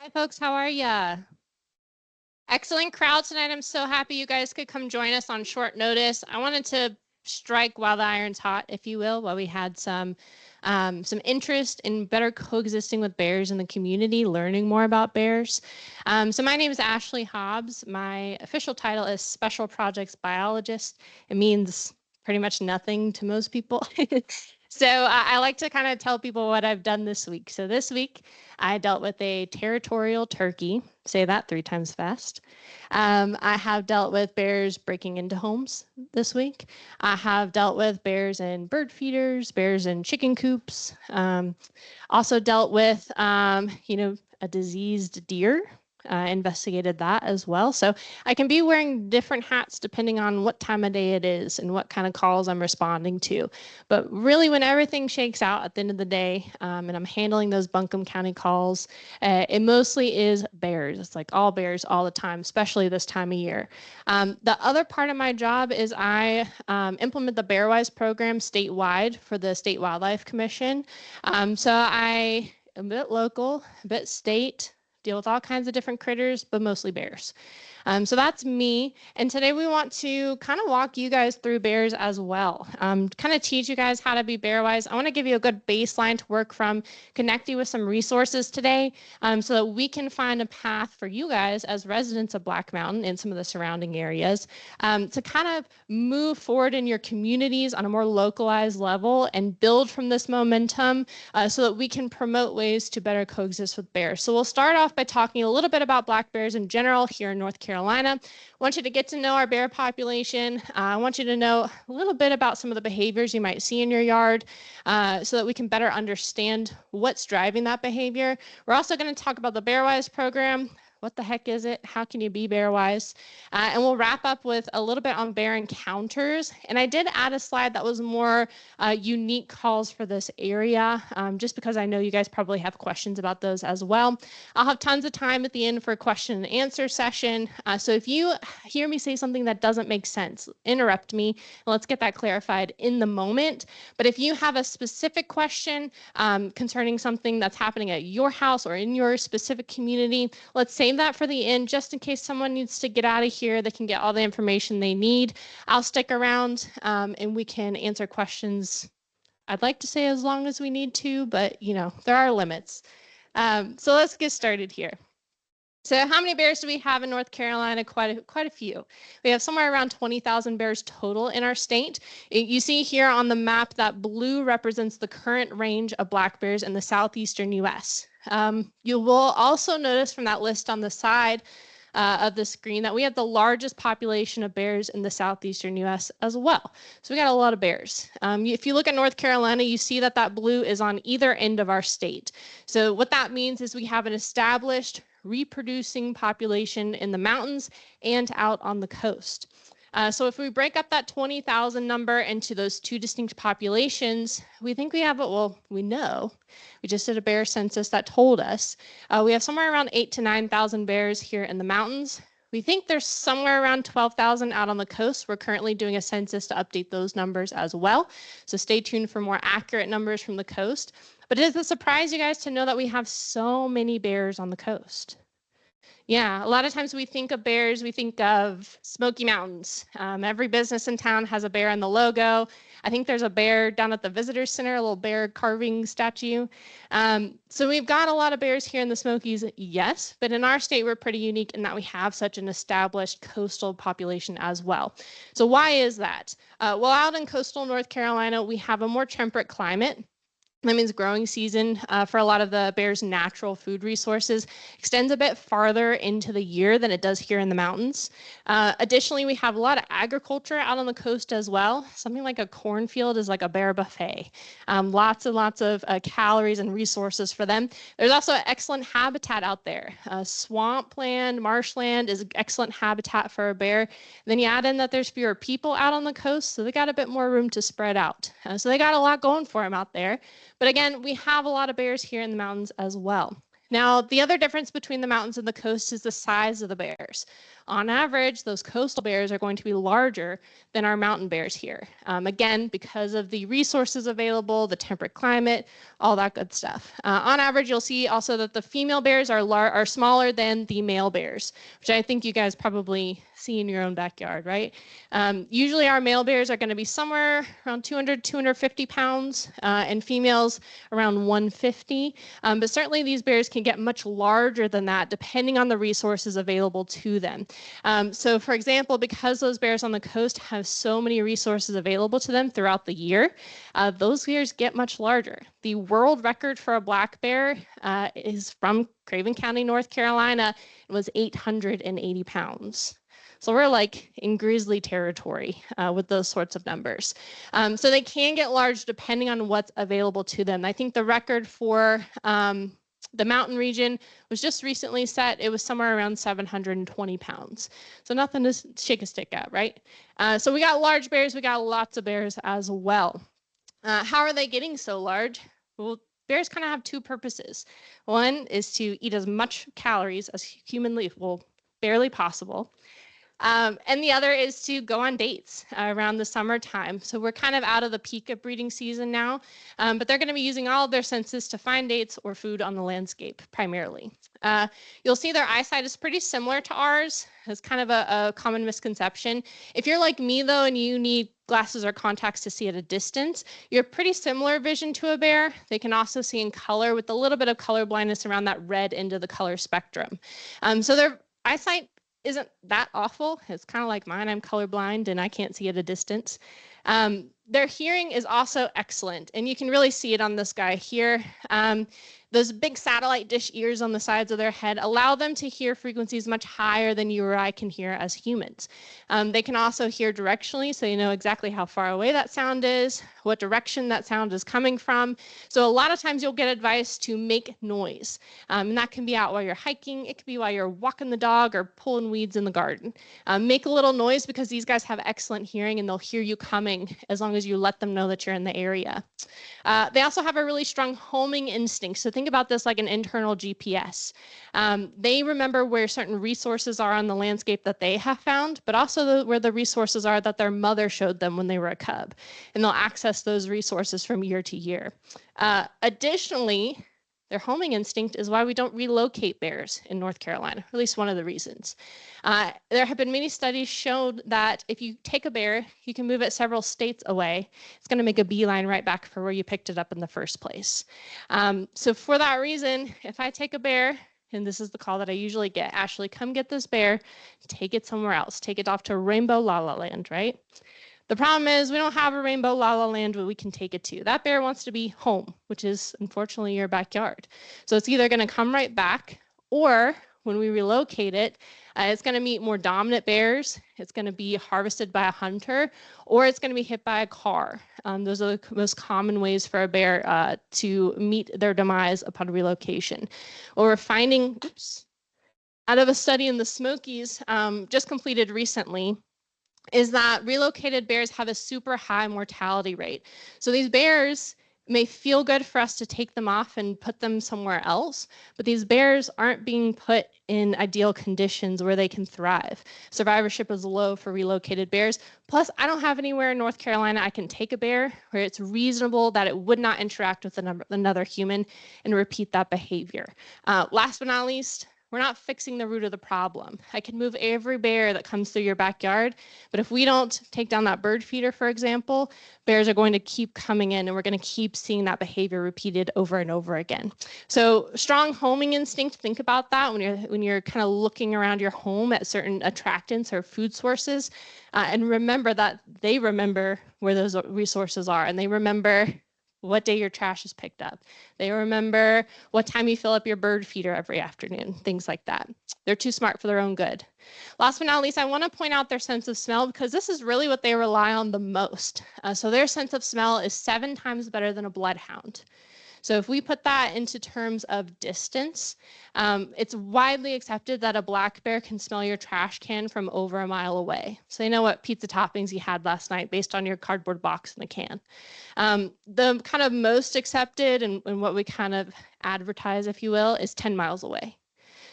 Hi, folks. How are ya? Excellent crowd tonight. I'm so happy you guys could come join us on short notice. I wanted to strike while the iron's hot, if you will, while we had some interest in better coexisting with bears in the community, learning more about bears. So my name is Ashley Hobbs. My official title is Special Projects Biologist. It means pretty much nothing to most people. So I like to kind of tell people what I've done this week. So this week I dealt with a territorial turkey. Say that 3 times fast. I have dealt with bears breaking into homes this week. I have dealt with bears in bird feeders, bears in chicken coops. Also dealt with, a diseased deer. Investigated that as well. So I can be wearing different hats depending on what time of day it is and what kind of calls I'm responding to. But really, when everything shakes out at the end of the day, and I'm handling those Buncombe County calls, it mostly is bears. It's like all bears all the time, especially this time of year. The other part of my job is I implement the BearWise program statewide for the State Wildlife Commission. So I am a bit local, a bit state, deal with all kinds of different critters, but mostly bears. So that's me. And today we want to kind of walk you guys through bears as well. Kind of teach you guys how to be bear wise. I want to give you a good baseline to work from, connect you with some resources today, so that we can find a path for you guys as residents of Black Mountain and some of the surrounding areas, to kind of move forward in your communities on a more localized level and build from this momentum, so that we can promote ways to better coexist with bears. So we'll start off by talking a little bit about black bears in general here in North Carolina. I want you to get to know our bear population. I want you to know a little bit about some of the behaviors you might see in your yard, so that we can better understand what's driving that behavior. We're also going to talk about the BearWise program. What the heck is it? How can you be bear wise? And we'll wrap up with a little bit on bear encounters. And I did add a slide that was more unique calls for this area, just because I know you guys probably have questions about those as well. I'll have tons of time at the end for a question and answer session. So if you hear me say something that doesn't make sense, interrupt me and let's get that clarified in the moment. But if you have a specific question concerning something that's happening at your house or in your specific community, let's save that for the end just in case someone needs to get out of here. They can get all the information they need. I'll stick around, and we can answer questions. I'd like to say as long as we need to, but there are limits. So let's get started here. So how many bears do we have in North Carolina? Quite a few. We have somewhere around 20,000 bears total in our state. You see here on the map that blue represents the current range of black bears in the southeastern U.S. You will also notice from that list on the side of the screen that we have the largest population of bears in the southeastern U.S. as well. So we got a lot of bears. If you look at North Carolina, you see that that blue is on either end of our state. So what that means is we have an established reproducing population in the mountains and out on the coast. So if we break up that 20,000 number into those two distinct populations, we think we have, we know, we just did a bear census that told us, we have somewhere around 8,000 to 9,000 bears here in the mountains. We think there's somewhere around 12,000 out on the coast. We're currently doing a census to update those numbers as well. So stay tuned for more accurate numbers from the coast. But does it surprise you guys to know that we have so many bears on the coast? Yeah, a lot of times we think of bears, we think of Smoky Mountains. Every business in town has a bear in the logo. I think there's a bear down at the visitor center, a little bear carving statue. So we've got a lot of bears here in the Smokies, yes, but in our state, we're pretty unique in that we have such an established coastal population as well. So why is that? Well, out in coastal North Carolina, we have a more temperate climate. That means growing season for a lot of the bear's natural food resources extends a bit farther into the year than it does here in the mountains. Additionally, we have a lot of agriculture out on the coast as well. Something like a cornfield is like a bear buffet. Lots and lots of calories and resources for them. There's also excellent habitat out there. Swampland, marshland is excellent habitat for a bear. And then you add in that there's fewer people out on the coast, so they got a bit more room to spread out. So they got a lot going for them out there. But again, we have a lot of bears here in the mountains as well. Now, the other difference between the mountains and the coast is the size of the bears. On average, those coastal bears are going to be larger than our mountain bears here. Again, because of the resources available, the temperate climate, all that good stuff. On average, you'll see also that the female bears are smaller than the male bears, which I think you guys probably see in your own backyard, right? Usually our male bears are going to be somewhere around 200, 250 pounds, and females around 150. But certainly these bears can get much larger than that depending on the resources available to them. So for example, because those bears on the coast have so many resources available to them throughout the year, those bears get much larger. The world record for a black bear is from Craven County, North Carolina. It was 880 pounds. So we're like in grizzly territory with those sorts of numbers. So they can get large depending on what's available to them. I think the record for the mountain region was just recently set. It was somewhere around 720 pounds. So nothing to shake a stick at, right? So we got large bears, we got lots of bears as well. How are they getting so large? Well, bears kind of have two purposes. One is to eat as much calories as humanly, well, barely possible. And the other is to go on dates around the summertime. So we're kind of out of the peak of breeding season now, but they're going to be using all of their senses to find dates or food on the landscape primarily. You'll see their eyesight is pretty similar to ours. It's kind of a common misconception. If you're like me though, and you need glasses or contacts to see at a distance, you have pretty similar vision to a bear. They can also see in color with a little bit of color blindness around that red end of the color spectrum. So their eyesight isn't that awful. It's kind of like mine. I'm colorblind and I can't see at a distance. Their hearing is also excellent, and you can really see it on this guy here. Those big satellite dish ears on the sides of their head allow them to hear frequencies much higher than you or I can hear as humans. They can also hear directionally, so you know exactly how far away that sound is, what direction that sound is coming from. So a lot of times you'll get advice to make noise, and that can be out while you're hiking. It could be while you're walking the dog or pulling weeds in the garden. Make a little noise because these guys have excellent hearing and they'll hear you coming as long as you let them know that you're in the area. They also have a really strong homing instinct. So think about this like an internal GPS. They remember where certain resources are on the landscape that they have found, but also where the resources are that their mother showed them when they were a cub. And they'll access those resources from year to year. Additionally, their homing instinct is why we don't relocate bears in North Carolina, at least one of the reasons. There have been many studies showed that if you take a bear, you can move it several states away. It's going to make a beeline right back for where you picked it up in the first place. So for that reason, if I take a bear, and this is the call that I usually get, Ashley, come get this bear, take it somewhere else, take it off to Rainbow La La Land, right? The problem is we don't have a Rainbow La La Land where we can take it to. That bear wants to be home, which is unfortunately your backyard. So it's either going to come right back, or when we relocate it, it's going to meet more dominant bears, it's going to be harvested by a hunter, or it's going to be hit by a car. Those are the most common ways for a bear to meet their demise upon relocation. Or we're finding, out of a study in the Smokies just completed recently, is that relocated bears have a super high mortality rate. So these bears may feel good for us to take them off and put them somewhere else, but these bears aren't being put in ideal conditions where they can thrive. Survivorship is low for relocated bears. Plus, I don't have anywhere in North Carolina I can take a bear where it's reasonable that it would not interact with another human and repeat that behavior. Last but not least, we're not fixing the root of the problem. I can move every bear that comes through your backyard, but if we don't take down that bird feeder, for example, bears are going to keep coming in and we're going to keep seeing that behavior repeated over and over again. So strong homing instinct, think about that when you're kind of looking around your home at certain attractants or food sources, and remember that they remember where those resources are, and they remember what day your trash is picked up. They remember what time you fill up your bird feeder every afternoon, things like that. They're too smart for their own good. Last but not least, I want to point out their sense of smell because this is really what they rely on the most. So their sense of smell is 7 times better than a bloodhound. So if we put that into terms of distance, it's widely accepted that a black bear can smell your trash can from over a mile away. So they know what pizza toppings you had last night based on your cardboard box in the can. The kind of most accepted and what we kind of advertise, if you will, is 10 miles away.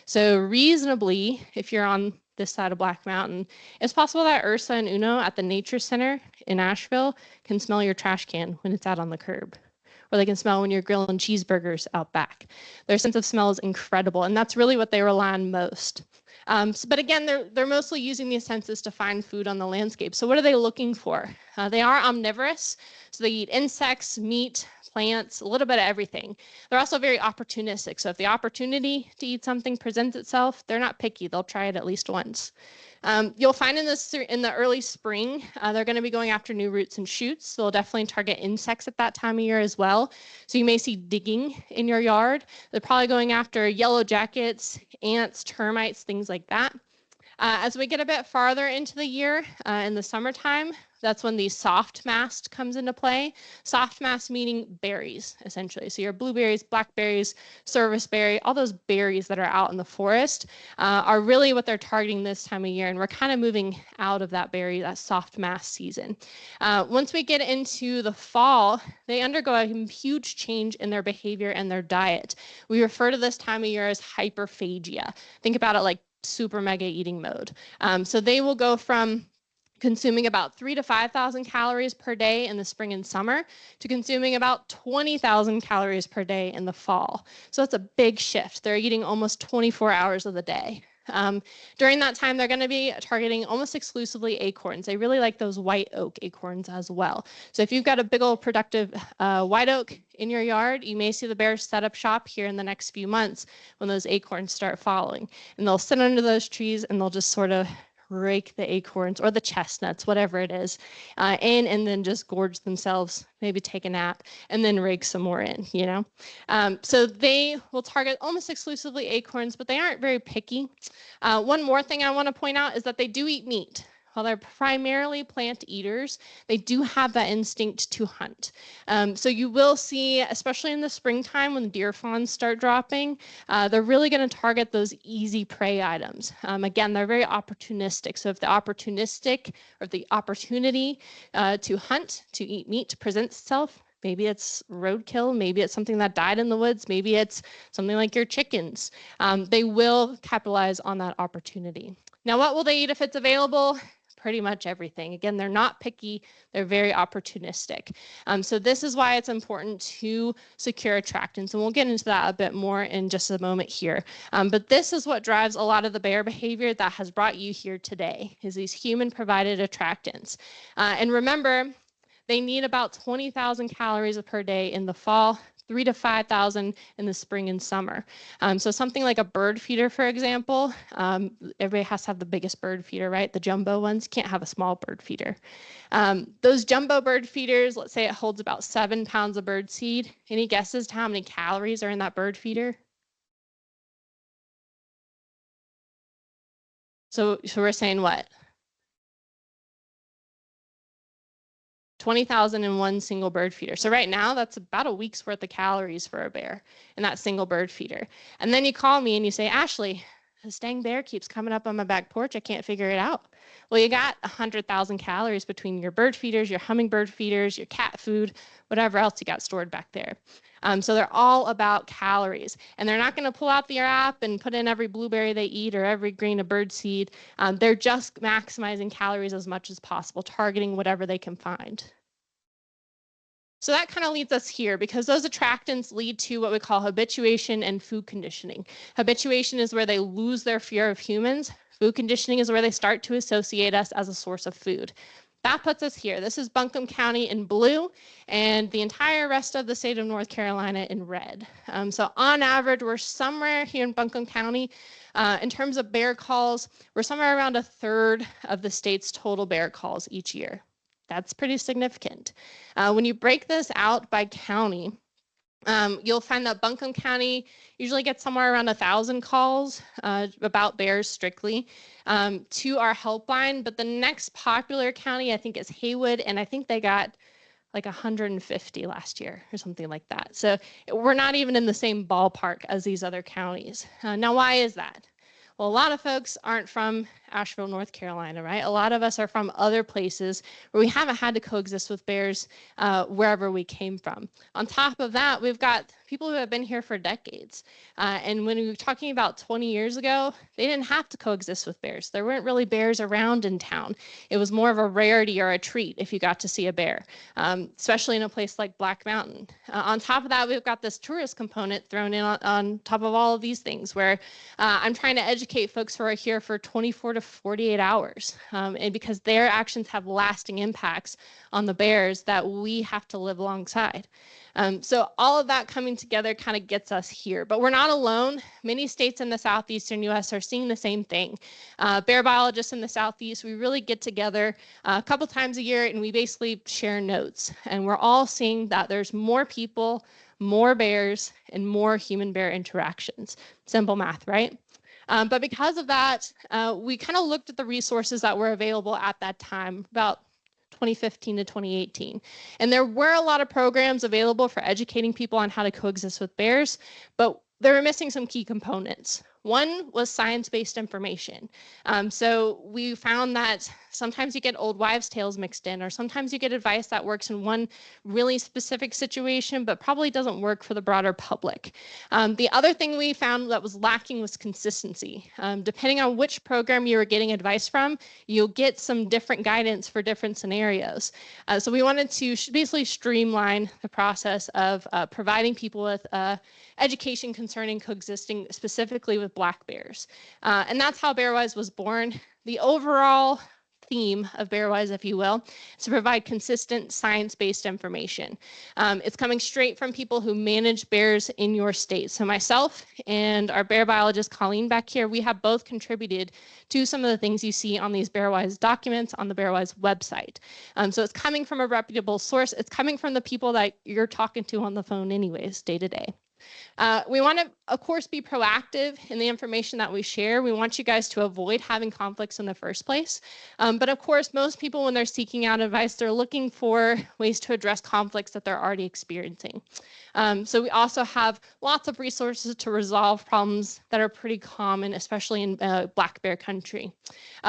So reasonably, if you're on this side of Black Mountain, it's possible that Ursa and Uno at the Nature Center in Asheville can smell your trash can when it's out on the curb, or they can smell when you're grilling cheeseburgers out back. Their sense of smell is incredible, and that's really what they rely on most. But again, they're mostly using these senses to find food on the landscape. So what are they looking for? They are omnivorous, so they eat insects, meat, plants, a little bit of everything. They're also very opportunistic. So if the opportunity to eat something presents itself, they're not picky. They'll try it at least once. You'll find in the early spring, they're going to be going after new roots and shoots. So they'll definitely target insects at that time of year as well. So you may see digging in your yard. They're probably going after yellow jackets, ants, termites, things like that. As we get a bit farther into the year, in the summertime, that's when the soft mast comes into play. Soft mast meaning berries, essentially. So your blueberries, blackberries, serviceberry, all those berries that are out in the forest are really what they're targeting this time of year. And we're kind of moving out of that soft mast season. Once we get into the fall, they undergo a huge change in their behavior and their diet. We refer to this time of year as hyperphagia. Think about it like super mega eating mode. So they will go from consuming about 3,000 to 5,000 calories per day in the spring and summer to consuming about 20,000 calories per day in the fall. So it's a big shift. They're eating almost 24 hours of the day. During that time, they're going to be targeting almost exclusively acorns. They really like those white oak acorns as well. So if you've got a big old productive white oak in your yard, you may see the bears set up shop here in the next few months when those acorns start falling. And they'll sit under those trees and they'll just sort of rake the acorns or the chestnuts, whatever it is, in, and then just gorge themselves, maybe take a nap, and then rake some more in, you know? So they will target almost exclusively acorns, but they aren't very picky. One more thing I want to point out is that they do eat meat. While they're primarily plant eaters, they do have that instinct to hunt. So you will see, especially in the springtime when deer fawns start dropping, they're really going to target those easy prey items. Again, they're very opportunistic. So if the opportunity to hunt, to eat meat presents itself, maybe it's roadkill, maybe it's something that died in the woods, maybe it's something like your chickens. They will capitalize on that opportunity. Now, what will they eat if it's available? Pretty much everything. Again, they're not picky. They're very opportunistic. So this is why it's important to secure attractants. And we'll get into that a bit more in just a moment here. But this is what drives a lot of the bear behavior that has brought you here today, is these human-provided attractants. And remember, they need about 20,000 calories per day in the fall, 3,000 to 5,000 in the spring and summer. So something like a bird feeder, for example, everybody has to have the biggest bird feeder, right? The jumbo ones, can't have a small bird feeder. Those jumbo bird feeders, let's say it holds about 7 pounds of bird seed. Any guesses to how many calories are in that bird feeder? So we're saying what? 20,000 in one single bird feeder. So right now, that's about a week's worth of calories for a bear in that single bird feeder. And then you call me and you say, Ashley, this dang bear keeps coming up on my back porch. I can't figure it out. Well, you got 100,000 calories between your bird feeders, your hummingbird feeders, your cat food, whatever else you got stored back there. So they're all about calories. And they're not going to pull out their app and put in every blueberry they eat or every grain of bird seed. They're just maximizing calories as much as possible, targeting whatever they can find. So that kind of leads us here, because those attractants lead to what we call habituation and food conditioning. Habituation is where they lose their fear of humans. Food conditioning is where they start to associate us as a source of food. That puts us here. This is Buncombe County in blue, and the entire rest of the state of North Carolina in red. So on average, we're somewhere here in Buncombe County, in terms of bear calls, we're somewhere around 1/3 of the state's total bear calls each year. That's pretty significant. When you break this out by county, you'll find that Buncombe County usually gets somewhere around 1,000 calls about bears strictly to our helpline. But the next popular county, I think, is Haywood, and I think they got like 150 last year or something like that. So we're not even in the same ballpark as these other counties. Now, why is that? Well, a lot of folks aren't from Asheville, North Carolina, right? A lot of us are from other places where we haven't had to coexist with bears wherever we came from. On top of that, we've got people who have been here for decades. And when we were talking about 20 years ago, they didn't have to coexist with bears. There weren't really bears around in town. It was more of a rarity or a treat if you got to see a bear, especially in a place like Black Mountain. On top of that, we've got this tourist component thrown in on top of all of these things where I'm trying to educate folks who are here for 24 to 48 hours. And because their actions have lasting impacts on the bears that we have to live alongside. So all of that coming together kind of gets us here, but we're not alone. Many states in the southeastern US are seeing the same thing. Bear biologists in the southeast, we really get together a couple times a year and we basically share notes. And we're all seeing that there's more people, more bears, and more human-bear interactions. Simple math, right? But because of that, we kind of looked at the resources that were available at that time, about 2015 to 2018. And there were a lot of programs available for educating people on how to coexist with bears, but they were missing some key components. One was science-based information. So we found that sometimes you get old wives' tales mixed in, or sometimes you get advice that works in one really specific situation, but probably doesn't work for the broader public. The other thing we found that was lacking was consistency. Depending on which program you were getting advice from, you'll get some different guidance for different scenarios. So we wanted to basically streamline the process of providing people with education concerning coexisting specifically with black bears. And that's how BearWise was born. The overall theme of BearWise, if you will, is to provide consistent science-based information. It's coming straight from people who manage bears in your state. So myself and our bear biologist, Colleen, back here, we have both contributed to some of the things you see on these BearWise documents on the BearWise website. So it's coming from a reputable source. It's coming from the people that you're talking to on the phone anyways, day to day. We want to, of course, be proactive in the information that we share. We want you guys to avoid having conflicts in the first place. But of course, most people, when they're seeking out advice, they're looking for ways to address conflicts that they're already experiencing. So we also have lots of resources to resolve problems that are pretty common, especially in black bear country.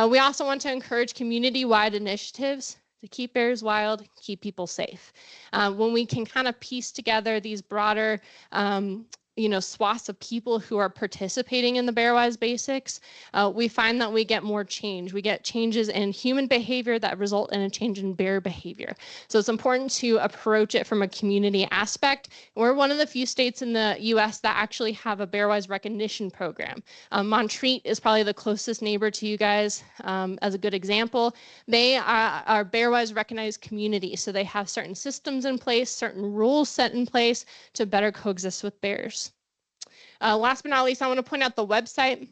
We also want to encourage community-wide initiatives to keep bears wild, keep people safe. When we can kind of piece together these broader swaths of people who are participating in the BearWise basics, we find that we get more change. We get changes in human behavior that result in a change in bear behavior. So it's important to approach it from a community aspect. We're one of the few states in the US that actually have a BearWise recognition program. Montreat is probably the closest neighbor to you guys as a good example. They are BearWise recognized community. So they have certain systems in place, certain rules set in place to better coexist with bears. Last but not least, I want to point out the website.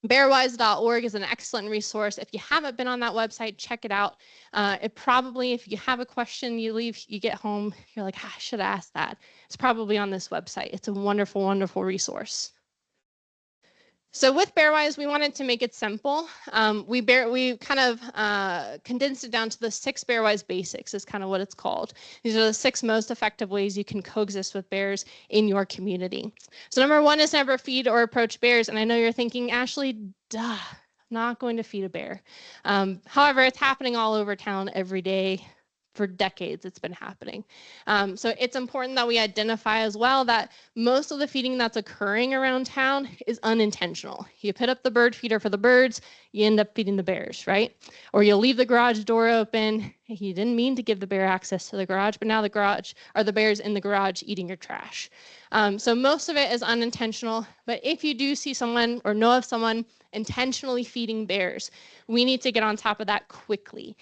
Bearwise.org is an excellent resource. If you haven't been on that website, check it out. It probably, if you have a question, you get home, you're like, I should have asked that. It's probably on this website. It's a wonderful, wonderful resource. So with BearWise, we wanted to make it simple. We kind of condensed it down to the 6 BearWise basics is kind of what it's called. These are the 6 most effective ways you can coexist with bears in your community. So number 1 is never feed or approach bears. And I know you're thinking, Ashley, duh, not going to feed a bear. However, it's happening all over town every day. For decades, it's been happening. So it's important that we identify as well that most of the feeding that's occurring around town is unintentional. You put up the bird feeder for the birds, you end up feeding the bears, right? Or you'll leave the garage door open. You didn't mean to give the bear access to the garage, but now the bears in the garage eating your trash. So most of it is unintentional, but if you do see someone or know of someone intentionally feeding bears, we need to get on top of that quickly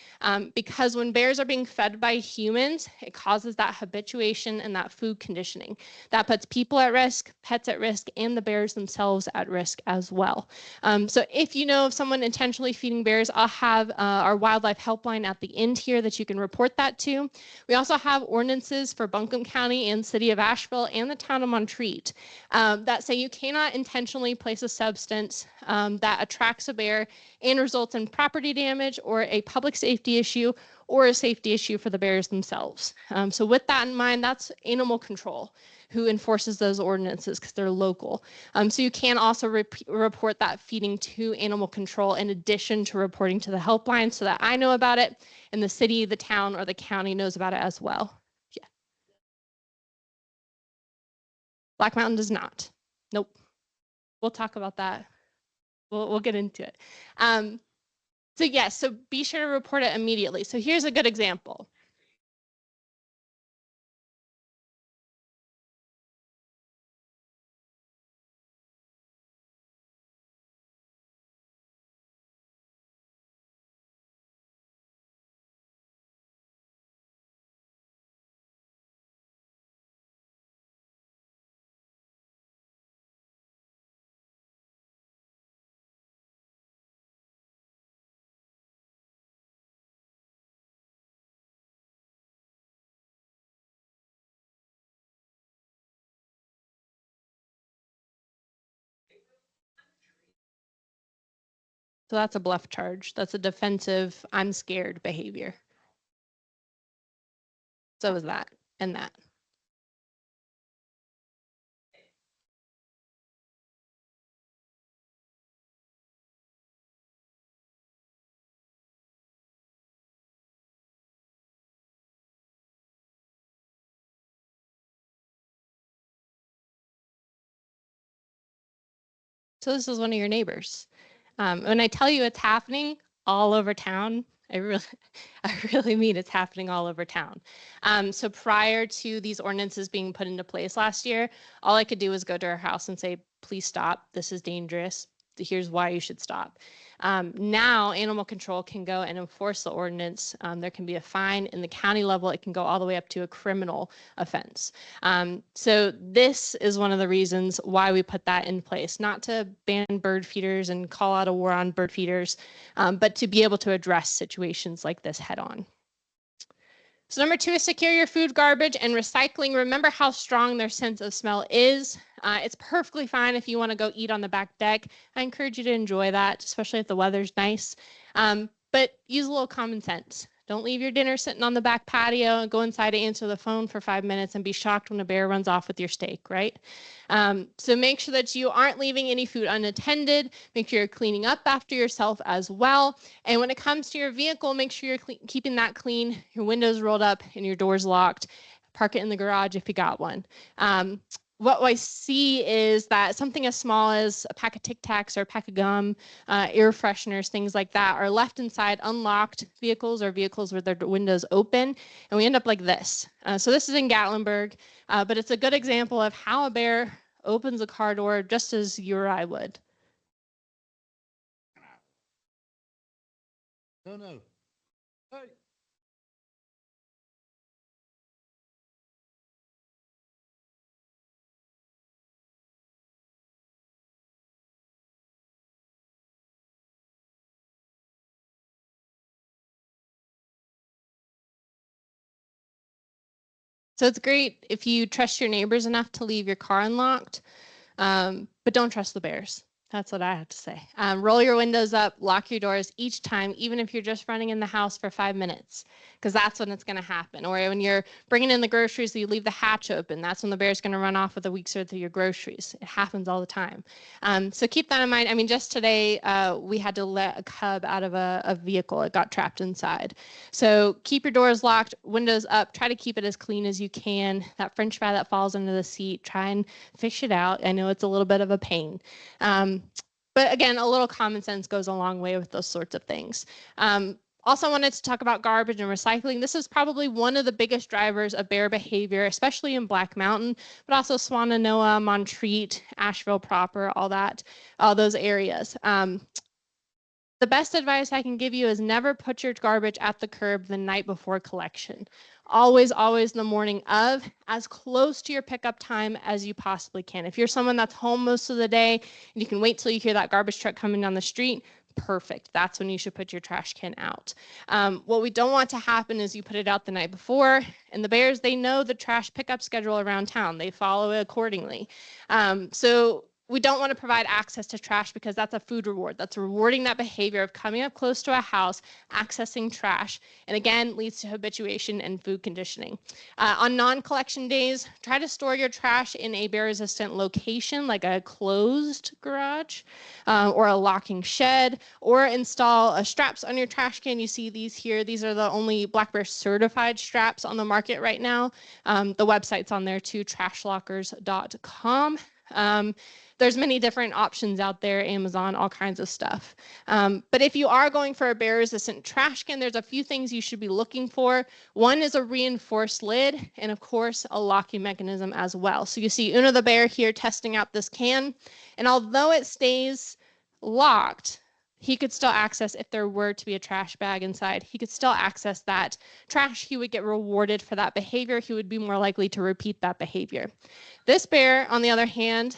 because when bears are being fed by humans, it causes that habituation and that food conditioning. That puts people at risk, pets at risk, and the bears themselves at risk as well. So if you know of someone intentionally feeding bears, I'll have our wildlife helpline at the end here here that you can report that to. We also have ordinances for Buncombe County and City of Asheville and the town of Montreat that say you cannot intentionally place a substance that attracts a bear and results in property damage or a public safety issue or a safety issue for the bears themselves. So with that in mind, that's animal control who enforces those ordinances because they're local. So you can also report that feeding to animal control in addition to reporting to the helpline so that I know about it and the city, the town, or the county knows about it as well. Yeah. Black Mountain does not. Nope. We'll talk about that. We'll get into it. So yes, so be sure to report it immediately. So here's a good example. So that's a bluff charge. That's a defensive, I'm scared behavior. So is that and that. So this is one of your neighbors. When I tell you it's happening all over town, I really mean it's happening all over town. So prior to these ordinances being put into place last year, all I could do was go to her house and say, please stop, this is dangerous. Here's why you should stop. Now animal control can go and enforce the ordinance. There can be a fine. In the county level, it can go all the way up to a criminal offense. So this is one of the reasons why we put that in place, not to ban bird feeders and call out a war on bird feeders, but to be able to address situations like this head on. So number 2 is secure your food, garbage, and recycling. Remember how strong their sense of smell is. It's perfectly fine if you want to go eat on the back deck. I encourage you to enjoy that, especially if the weather's nice. But use a little common sense. Don't leave your dinner sitting on the back patio and go inside to answer the phone for 5 minutes and be shocked when a bear runs off with your steak, right? So make sure that you aren't leaving any food unattended. Make sure you're cleaning up after yourself as well. And when it comes to your vehicle, make sure you're keeping that clean, your windows rolled up and your doors locked. Park it in the garage if you got one. What I see is that something as small as a pack of Tic Tacs or a pack of gum, air fresheners, things like that are left inside unlocked vehicles or vehicles with their windows open, and we end up like this. So this is in Gatlinburg, but it's a good example of how a bear opens a car door just as you or I would. No. Hey. So it's great if you trust your neighbors enough to leave your car unlocked, but don't trust the bears. That's what I have to say. Roll your windows up, lock your doors each time, even if you're just running in the house for 5 minutes, because that's when it's going to happen. Or when you're bringing in the groceries, you leave the hatch open. That's when the bear's going to run off with a week's worth of your groceries. It happens all the time. So keep that in mind. I mean, just today, we had to let a cub out of a vehicle. It got trapped inside. So keep your doors locked, windows up. Try to keep it as clean as you can. That French fry that falls under the seat, try and fish it out. I know it's a little bit of a pain. But again, a little common sense goes a long way with those sorts of things. Also wanted to talk about garbage and recycling. This is probably one of the biggest drivers of bear behavior, especially in Black Mountain, but also Swannanoa, Montreat, Asheville proper, all those areas. The best advice I can give you is never put your garbage at the curb the night before collection. Always the morning of, as close to your pickup time as you possibly can. If you're someone that's home most of the day and you can wait till you hear that garbage truck coming down the street, perfect. That's when you should put your trash can out. What we don't want to happen is you put it out the night before, and the bears, they know the trash pickup schedule around town. They follow it accordingly. So we don't want to provide access to trash because that's a food reward. That's rewarding that behavior of coming up close to a house, accessing trash, and again, leads to habituation and food conditioning. On non-collection days, try to store your trash in a bear-resistant location, like a closed garage or a locking shed, or install straps on your trash can. You see these here. These are the only Black Bear certified straps on the market right now. The website's on there too, trashlockers.com. There's many different options out there, Amazon, all kinds of stuff. But if you are going for a bear-resistant trash can, there's a few things you should be looking for. One is a reinforced lid, and of course, a locking mechanism as well. So you see Uno the bear here testing out this can, and although it stays locked, he could still access, if there were to be a trash bag inside, he could still access that trash. He would get rewarded for that behavior. He would be more likely to repeat that behavior. This bear, on the other hand,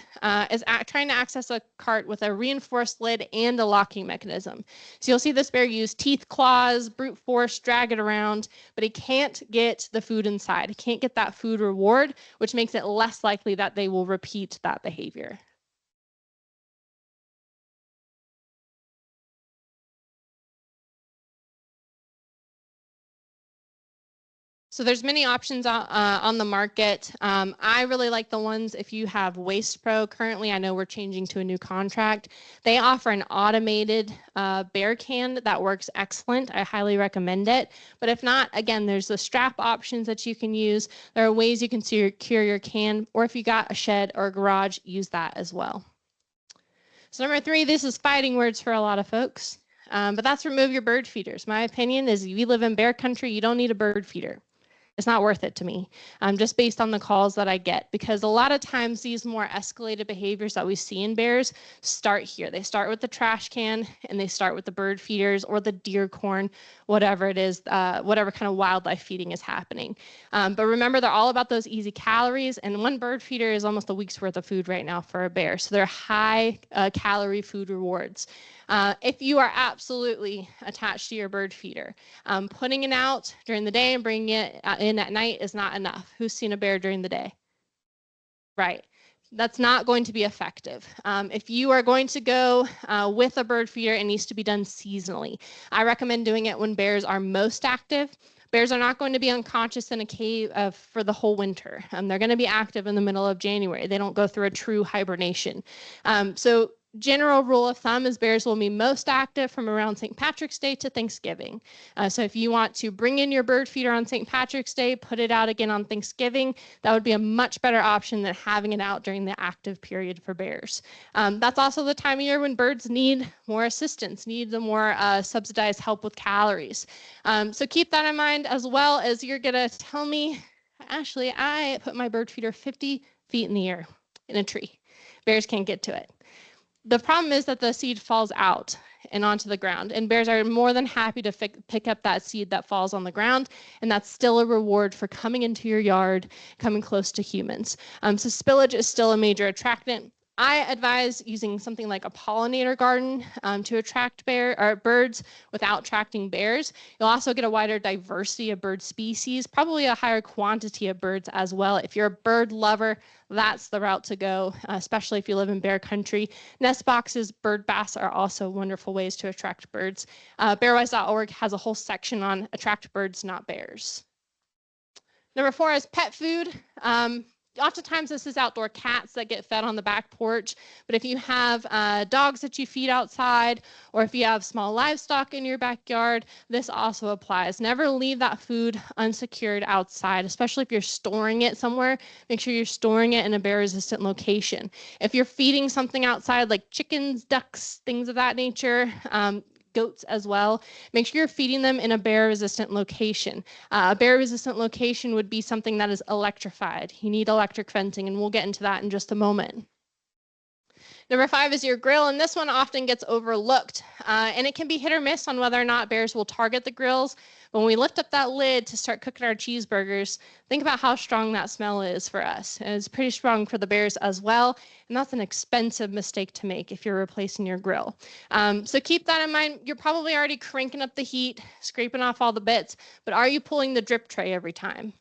is trying to access a cart with a reinforced lid and a locking mechanism. So you'll see this bear use teeth, claws, brute force, drag it around, but he can't get the food inside. He can't get that food reward, which makes it less likely that they will repeat that behavior. So there's many options on the market. I really like the ones if you have Waste Pro. Currently, I know we're changing to a new contract. They offer an automated bear can that works excellent. I highly recommend it. But if not, again, there's the strap options that you can use. There are ways you can secure your can, or if you got a shed or a garage, use that as well. So number 3, this is fighting words for a lot of folks. But that's remove your bird feeders. My opinion is if you live in bear country, you don't need a bird feeder. It's not worth it to me, just based on the calls that I get, because a lot of times these more escalated behaviors that we see in bears start here. They start with the trash can and they start with the bird feeders or the deer corn, whatever it is, whatever kind of wildlife feeding is happening. But remember, they're all about those easy calories, and one bird feeder is almost a week's worth of food right now for a bear. So they're high calorie food rewards. If you are absolutely attached to your bird feeder, putting it out during the day and bringing it in at night is not enough. Who's seen a bear during the day? Right. That's not going to be effective. If you are going to go with a bird feeder, it needs to be done seasonally. I recommend doing it when bears are most active. Bears are not going to be unconscious in a cave for the whole winter. They're going to be active in the middle of January. They don't go through a true hibernation. So general rule of thumb is bears will be most active from around St. Patrick's Day to Thanksgiving. So if you want to bring in your bird feeder on St. Patrick's Day, put it out again on Thanksgiving, that would be a much better option than having it out during the active period for bears. That's also the time of year when birds need more assistance, need the more subsidized help with calories. So keep that in mind, as well as you're gonna tell me, Ashley, I put my bird feeder 50 feet in the air in a tree. Bears can't get to it. The problem is that the seed falls out and onto the ground, and bears are more than happy to pick up that seed that falls on the ground, and that's still a reward for coming into your yard, coming close to humans. So spillage is still a major attractant. I advise using something like a pollinator garden to attract birds without attracting bears. You'll also get a wider diversity of bird species, probably a higher quantity of birds as well. If you're a bird lover, that's the route to go, especially if you live in bear country. Nest boxes, bird baths are also wonderful ways to attract birds. Bearwise.org has a whole section on attract birds, not bears. Number 4 is pet food. Oftentimes this is outdoor cats that get fed on the back porch, but if you have dogs that you feed outside, or if you have small livestock in your backyard, this also applies. Never leave that food unsecured outside, especially if you're storing it somewhere. Make sure you're storing it in a bear-resistant location. If you're feeding something outside like chickens, ducks, things of that nature, goats as well, make sure you're feeding them in a bear-resistant location. A bear-resistant location would be something that is electrified. You need electric fencing, and we'll get into that in just a moment. Number 5 is your grill, and this one often gets overlooked, and it can be hit or miss on whether or not bears will target the grills. But when we lift up that lid to start cooking our cheeseburgers, think about how strong that smell is for us. And it's pretty strong for the bears as well, and that's an expensive mistake to make if you're replacing your grill. So keep that in mind. You're probably already cranking up the heat, scraping off all the bits, but are you pulling the drip tray every time?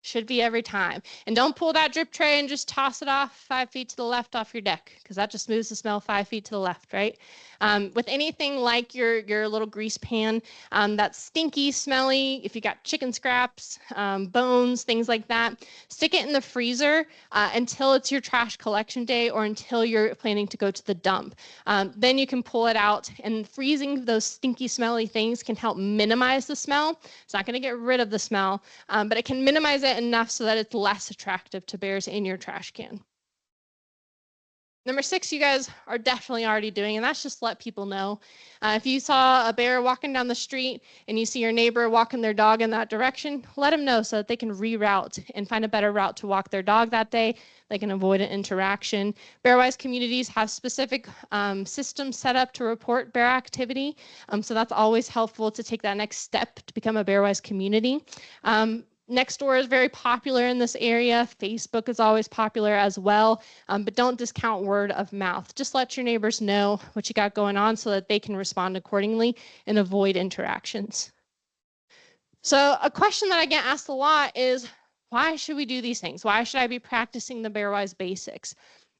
Should be every time. And don't pull that drip tray and just toss it off 5 feet to the left off your deck, because that just moves the smell 5 feet to the left, right? With anything like your little grease pan, that's stinky, smelly, if you got chicken scraps, bones, things like that, stick it in the freezer until it's your trash collection day or until you're planning to go to the dump. Then you can pull it out, and freezing those stinky, smelly things can help minimize the smell. It's not going to get rid of the smell, but it can minimize it enough so that it's less attractive to bears in your trash can. Number 6, you guys are definitely already doing, and that's just let people know. If you saw a bear walking down the street and you see your neighbor walking their dog in that direction, let them know so that they can reroute and find a better route to walk their dog that day. They can avoid an interaction. Bearwise communities have specific systems set up to report bear activity, so that's always helpful to take that next step to become a Bearwise community. Nextdoor is very popular in this area. Facebook is always popular as well, but don't discount word of mouth. Just let your neighbors know what you got going on so that they can respond accordingly and avoid interactions. So a question that I get asked a lot is, why should we do these things? Why should I be practicing the Bearwise basics?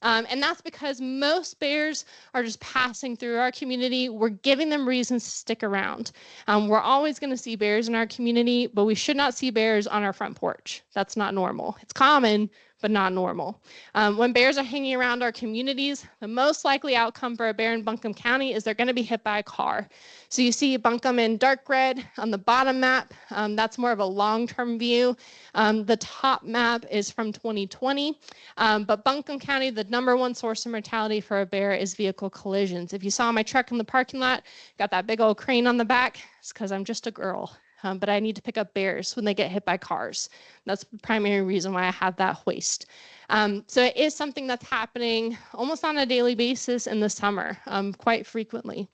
And that's because most bears are just passing through our community. We're giving them reasons to stick around. We're always going to see bears in our community, but we should not see bears on our front porch. That's not normal. It's common, but not normal. When bears are hanging around our communities, the most likely outcome for a bear in Buncombe County is they're going to be hit by a car. So you see Buncombe in dark red on the bottom map. That's more of a long-term view. The top map is from 2020, but Buncombe County, the #1 source of mortality for a bear is vehicle collisions. If you saw my truck in the parking lot, got that big old crane on the back, it's because I'm just a girl. But I need to pick up bears when they get hit by cars. That's the primary reason why I have that hoist. So it is something that's happening almost on a daily basis in the summer, quite frequently.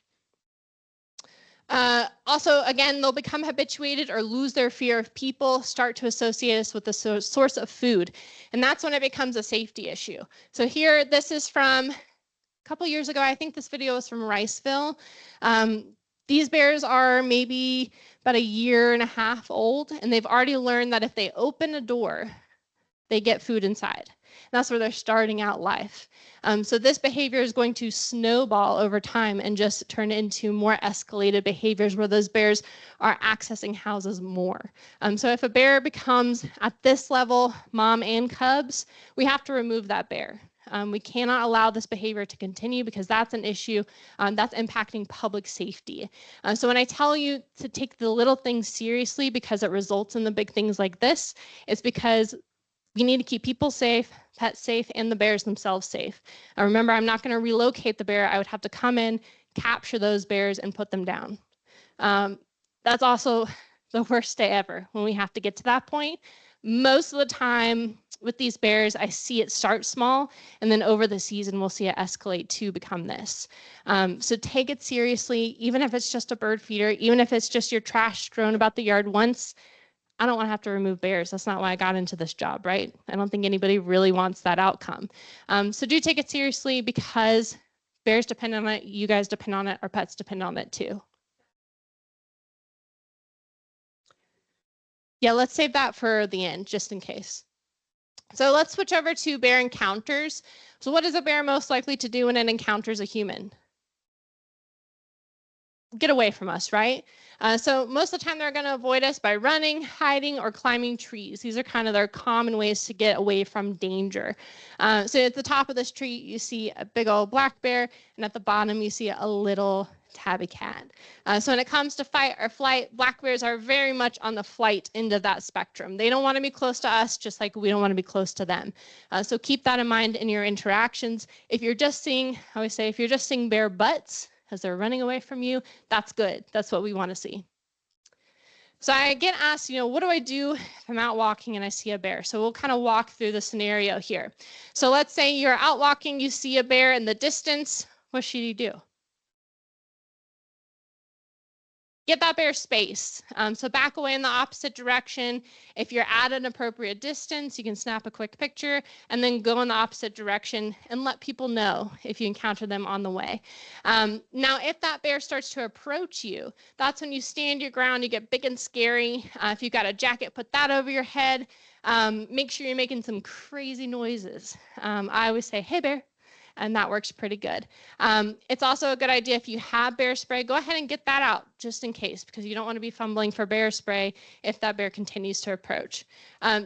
Also, again, they'll become habituated or lose their fear of people, start to associate us with the source of food. And that's when it becomes a safety issue. So here, this is from a couple years ago. I think this video was from Riceville. These bears are maybe about 1.5 years old, and they've already learned that if they open a door, they get food inside. And that's where they're starting out life. So this behavior is going to snowball over time and just turn into more escalated behaviors where those bears are accessing houses more. So if a bear becomes at this level, mom and cubs, we have to remove that bear. We cannot allow this behavior to continue because that's an issue that's impacting public safety. So when I tell you to take the little things seriously because it results in the big things like this, it's because we need to keep people safe, pets safe, and the bears themselves safe. Remember, I'm not going to relocate the bear. I would have to come in, capture those bears, and put them down. That's also the worst day ever when we have to get to that point. Most of the time with these bears, I see it start small, and then over the season, we'll see it escalate to become this. So take it seriously, even if it's just a bird feeder, even if it's just your trash strewn about the yard once. I don't want to have to remove bears. That's not why I got into this job, right? I don't think anybody really wants that outcome. So do take it seriously because bears depend on it, you guys depend on it, our pets depend on it too. Yeah, let's save that for the end, just in case. So let's switch over to bear encounters. So what is a bear most likely to do when it encounters a human? Get away from us, right? So most of the time they're going to avoid us by running, hiding, or climbing trees. These are kind of their common ways to get away from danger. So at the top of this tree, you see a big old black bear, and at the bottom, you see a little tabby cat. So when it comes to fight or flight, black bears are very much on the flight end of that spectrum. They don't want to be close to us, just like we don't want to be close to them. So keep that in mind in your interactions. If you're just seeing, I always say, if you're just seeing bear butts, as they're running away from you, that's good. That's what we want to see. So I get asked, what do I do if I'm out walking and I see a bear? So we'll kind of walk through the scenario here. So let's say you're out walking, you see a bear in the distance. What should you do? Get that bear space. So back away in the opposite direction. If you're at an appropriate distance, you can snap a quick picture and then go in the opposite direction and let people know if you encounter them on the way. Now, if that bear starts to approach you, that's when you stand your ground, you get big and scary. If you've got a jacket, put that over your head. Make sure you're making some crazy noises. I always say, hey, bear. And that works pretty good. It's also a good idea if you have bear spray, go ahead and get that out just in case, because you don't want to be fumbling for bear spray if that bear continues to approach.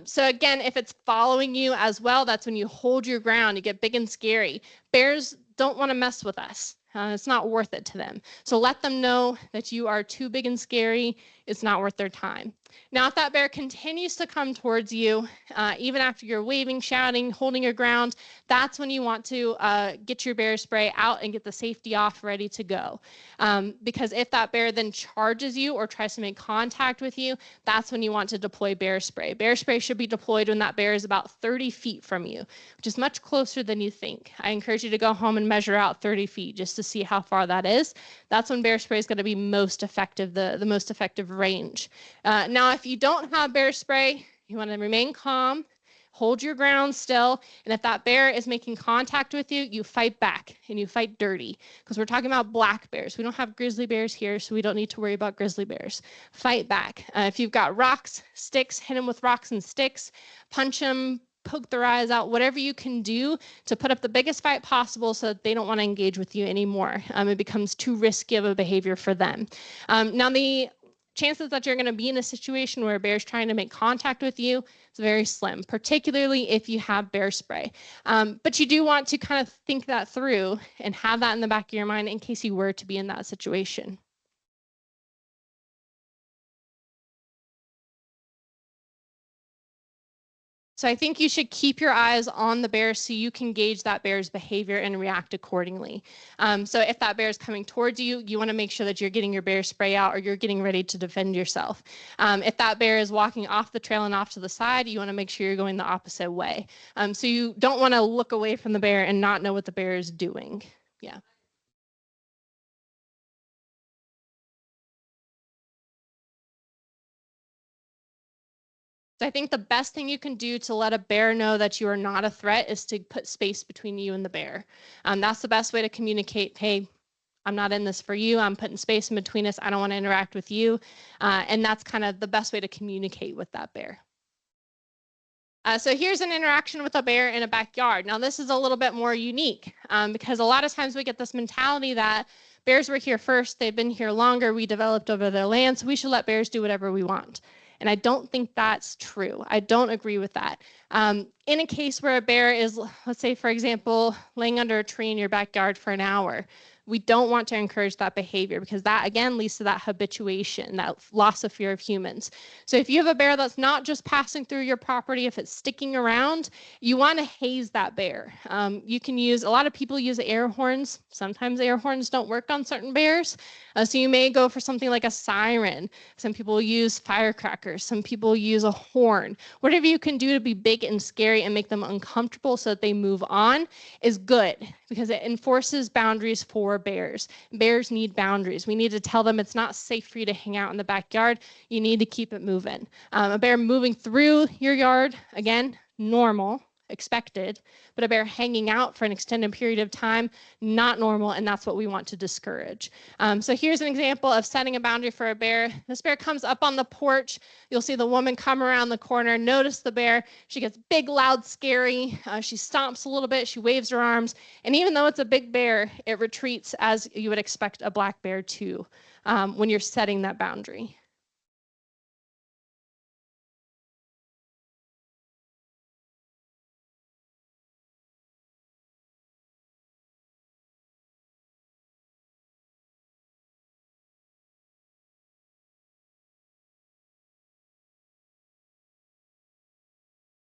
So again, if it's following you as well, that's when you hold your ground, you get big and scary. Bears don't want to mess with us. It's not worth it to them. So let them know that you are too big and scary. It's not worth their time. Now, if that bear continues to come towards you, even after you're waving, shouting, holding your ground, that's when you want to get your bear spray out and get the safety off ready to go. Because if that bear then charges you or tries to make contact with you, that's when you want to deploy bear spray. Bear spray should be deployed when that bear is about 30 feet from you, which is much closer than you think. I encourage you to go home and measure out 30 feet just to see how far that is. That's when bear spray is going to be most effective, the most effective range. Now, if you don't have bear spray, you want to remain calm, hold your ground still, and if that bear is making contact with you, you fight back and you fight dirty, because we're talking about black bears. We don't have grizzly bears here, so we don't need to worry about grizzly bears. Fight back. If you've got rocks, sticks, hit them with rocks and sticks, punch them, poke their eyes out, whatever you can do to put up the biggest fight possible so that they don't want to engage with you anymore. It becomes too risky of a behavior for them. Now, the chances that you're going to be in a situation where a bear is trying to make contact with you is very slim, particularly if you have bear spray. But you do want to kind of think that through and have that in the back of your mind in case you were to be in that situation. So I think you should keep your eyes on the bear so you can gauge that bear's behavior and react accordingly. So if that bear is coming towards you, you want to make sure that you're getting your bear spray out or you're getting ready to defend yourself. If that bear is walking off the trail and off to the side, you want to make sure you're going the opposite way. So you don't want to look away from the bear and not know what the bear is doing. Yeah. So I think the best thing you can do to let a bear know that you are not a threat is to put space between you and the bear. That's the best way to communicate, hey, I'm not in this for you. I'm putting space in between us. I don't want to interact with you. And that's kind of the best way to communicate with that bear. So here's an interaction with a bear in a backyard. Now, this is a little bit more unique because a lot of times we get this mentality that bears were here first. They've been here longer. We developed over their land, so we should let bears do whatever we want. And I don't think that's true. I don't agree with that. In a case where a bear is, let's say, for example, laying under a tree in your backyard for an hour, we don't want to encourage that behavior because that, again, leads to that habituation, that loss of fear of humans. So if you have a bear that's not just passing through your property, if it's sticking around, you want to haze that bear. You can use, a lot of people use air horns. Sometimes air horns don't work on certain bears. So you may go for something like a siren. Some people use firecrackers. Some people use a horn. Whatever you can do to be big and scary and make them uncomfortable so that they move on is good because it enforces boundaries for bears. Bears need boundaries. We need to tell them it's not safe for you to hang out in the backyard. You need to keep it moving. A bear moving through your yard, again, normal, expected, but a bear hanging out for an extended period of time, not normal, and that's what we want to discourage. So here's an example of setting a boundary for a bear. This bear comes up on the porch. You'll see the woman come around the corner, notice the bear. She gets big, loud, scary. She stomps a little bit. She waves her arms. And even though it's a big bear, it retreats as you would expect a black bear to when you're setting that boundary.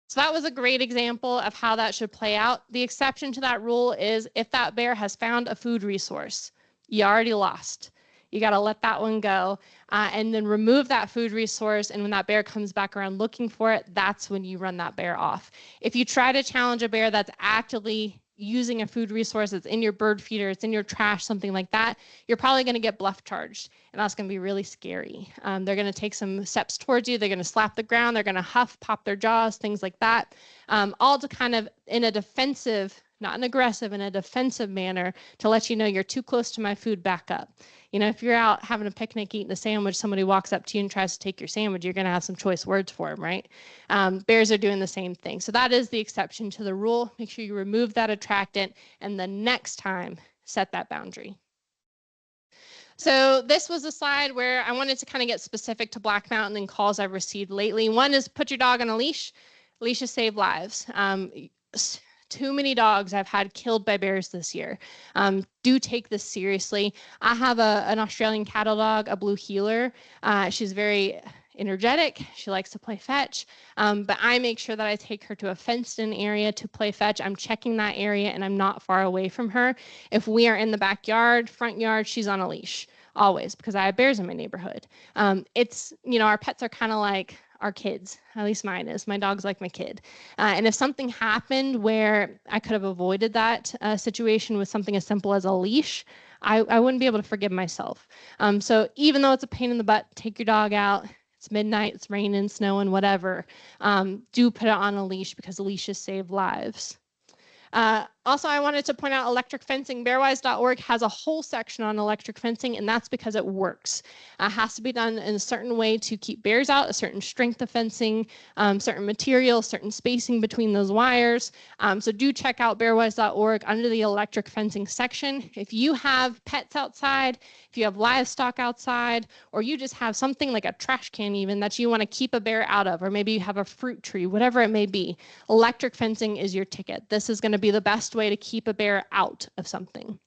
So that was a great example of how that should play out. The exception to that rule is if that bear has found a food resource, you already lost. You got to let that one go and then remove that food resource. And when that bear comes back around looking for it, that's when you run that bear off. If you try to challenge a bear that's actively using a food resource that's in your bird feeder, it's in your trash, something like that, you're probably going to get bluff charged. And that's going to be really scary. They're going to take some steps towards you. They're going to slap the ground. They're going to huff, pop their jaws, things like that, all to kind of in a defensive, not an aggressive, in a defensive manner to let you know you're too close to my food, back up. You know, if you're out having a picnic, eating a sandwich, somebody walks up to you and tries to take your sandwich, you're going to have some choice words for them, right? Bears are doing the same thing. So that is the exception to the rule. Make sure you remove that attractant, and the next time, set that boundary. So this was a slide where I wanted to kind of get specific to Black Mountain and calls I've received lately. One is put your dog on a leash. Leashes save lives. Too many dogs I've had killed by bears this year. Do take this seriously. I have an Australian cattle dog, a blue heeler. She's very energetic. She likes to play fetch, but I make sure that I take her to a fenced-in area to play fetch. I'm checking that area and I'm not far away from her. If we are in the backyard, front yard, she's on a leash always because I have bears in my neighborhood. It's, you know, our pets are kind of like our kids, at least mine is. My dog's like my kid. And if something happened where I could have avoided that situation with something as simple as a leash, I wouldn't be able to forgive myself. So even though it's a pain in the butt, take your dog out. It's midnight, it's raining, snowing, whatever. Do put it on a leash because leashes save lives. Also, I wanted to point out electric fencing. Bearwise.org has a whole section on electric fencing, and that's because it works. It has to be done in a certain way to keep bears out, a certain strength of fencing, certain material, certain spacing between those wires. So do check out bearwise.org under the electric fencing section. If you have pets outside, if you have livestock outside, or you just have something like a trash can even that you want to keep a bear out of, or maybe you have a fruit tree, whatever it may be, electric fencing is your ticket. This is going to be the best way to keep a bear out of something.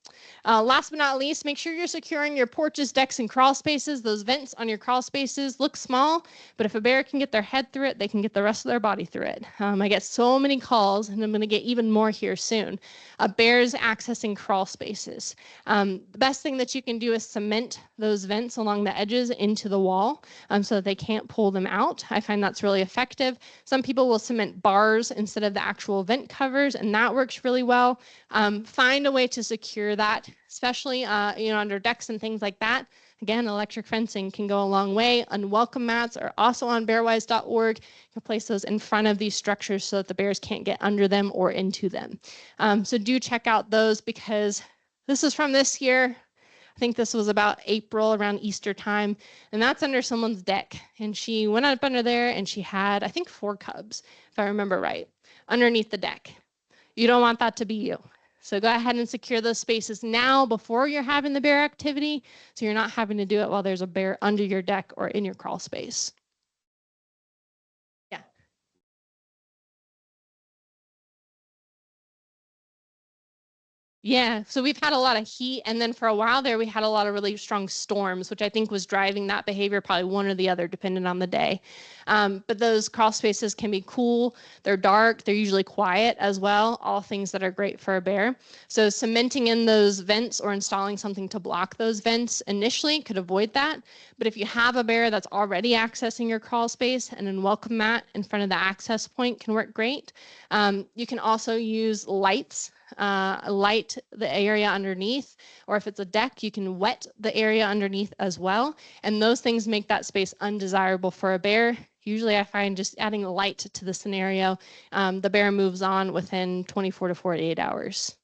Last but not least, make sure you're securing your porches, decks, and crawl spaces. Those vents on your crawl spaces look small, but if a bear can get their head through it, they can get the rest of their body through it. I get so many calls, and I'm going to get even more here soon. Bears accessing crawl spaces. The best thing that you can do is cement those vents along the edges into the wall so that they can't pull them out. I find that's really effective. Some people will cement bars instead of the actual vent covers, and that works really well. Find a way to secure that, especially under decks and things like that. Again, electric fencing can go a long way. Unwelcome mats are also on bearwise.org. You can place those in front of these structures so that the bears can't get under them or into them. So do check out those because this is from this year. I think this was about April, around Easter time, and that's under someone's deck. And she went up under there and she had, I think, 4 cubs, if I remember right, underneath the deck. You don't want that to be you. So go ahead and secure those spaces now before you're having the bear activity, so you're not having to do it while there's a bear under your deck or in your crawl space. Yeah. Yeah, so we've had a lot of heat, and then for a while there, we had a lot of really strong storms, which I think was driving that behavior, probably one or the other, depending on the day. But those crawl spaces can be cool, they're dark, they're usually quiet as well, all things that are great for a bear. So cementing in those vents or installing something to block those vents initially could avoid that. But if you have a bear that's already accessing your crawl space, an unwelcome mat in front of the access point can work great. You can also use lights. Light the area underneath, or if it's a deck, you can wet the area underneath as well. And those things make that space undesirable for a bear. Usually I find just adding light to the scenario, the bear moves on within 24 to 48 hours.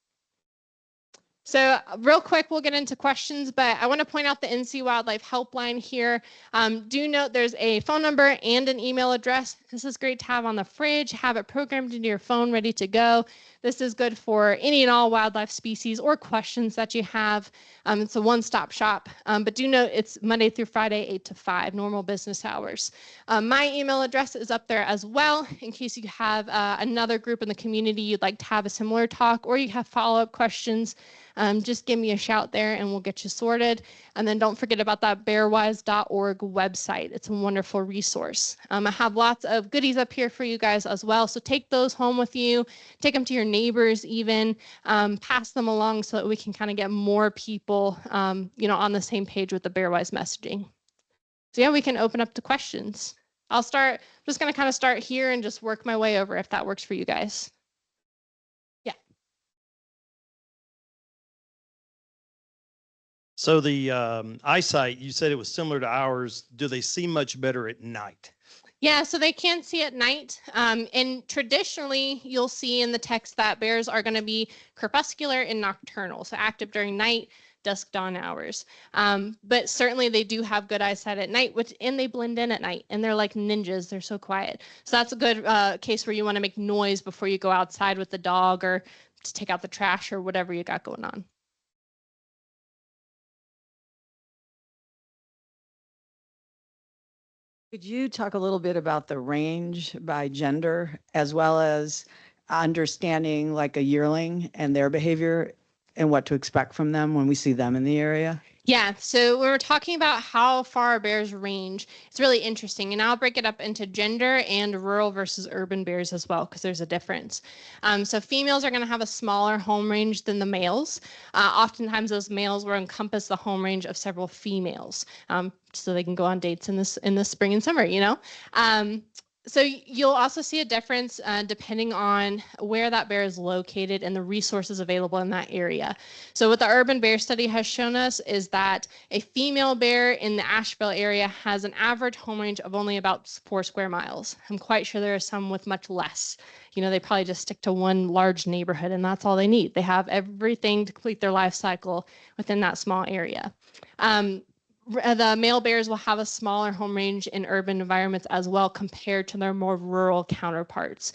So real quick, we'll get into questions, but I want to point out the NC Wildlife Helpline here. Do note there's a phone number and an email address. This is great to have on the fridge, have it programmed into your phone, ready to go. This is good for any and all wildlife species or questions that you have. It's a one-stop shop, but do note it's Monday through Friday, 8 to 5, normal business hours. My email address is up there as well in case you have another group in the community you'd like to have a similar talk or you have follow-up questions. just give me a shout there and we'll get you sorted. And then don't forget about that bearwise.org website. It's a wonderful resource. I have lots of goodies up here for you guys as well. So take those home with you, take them to your neighbors even, pass them along so that we can kind of get more people, on the same page with the Bearwise messaging. So yeah, we can open up to questions. I'm just going to kind of start here and just work my way over if that works for you guys. Yeah. So the eyesight, you said it was similar to ours. Do they see much better at night? Yeah, so they can see at night. And traditionally, you'll see in the text that bears are going to be crepuscular and nocturnal, so active during night, dusk, dawn hours. But certainly they do have good eyesight at night, and they blend in at night, and they're like ninjas. They're so quiet. So that's a good case where you want to make noise before you go outside with the dog or to take out the trash or whatever you got going on. Could you talk a little bit about the range by gender as well as understanding like a yearling and their behavior and what to expect from them when we see them in the area? Yeah, so when we're talking about how far bears range, it's really interesting. And I'll break it up into gender and rural versus urban bears as well, because there's a difference. So females are going to have a smaller home range than the males. Oftentimes those males will encompass the home range of several females, so they can go on dates in the spring and summer, So you'll also see a difference depending on where that bear is located and the resources available in that area. So what the urban bear study has shown us is that a female bear in the Asheville area has an average home range of only about 4 square miles. I'm quite sure there are some with much less. They probably just stick to one large neighborhood and that's all they need. They have everything to complete their life cycle within that small area. The male bears will have a smaller home range in urban environments as well compared to their more rural counterparts.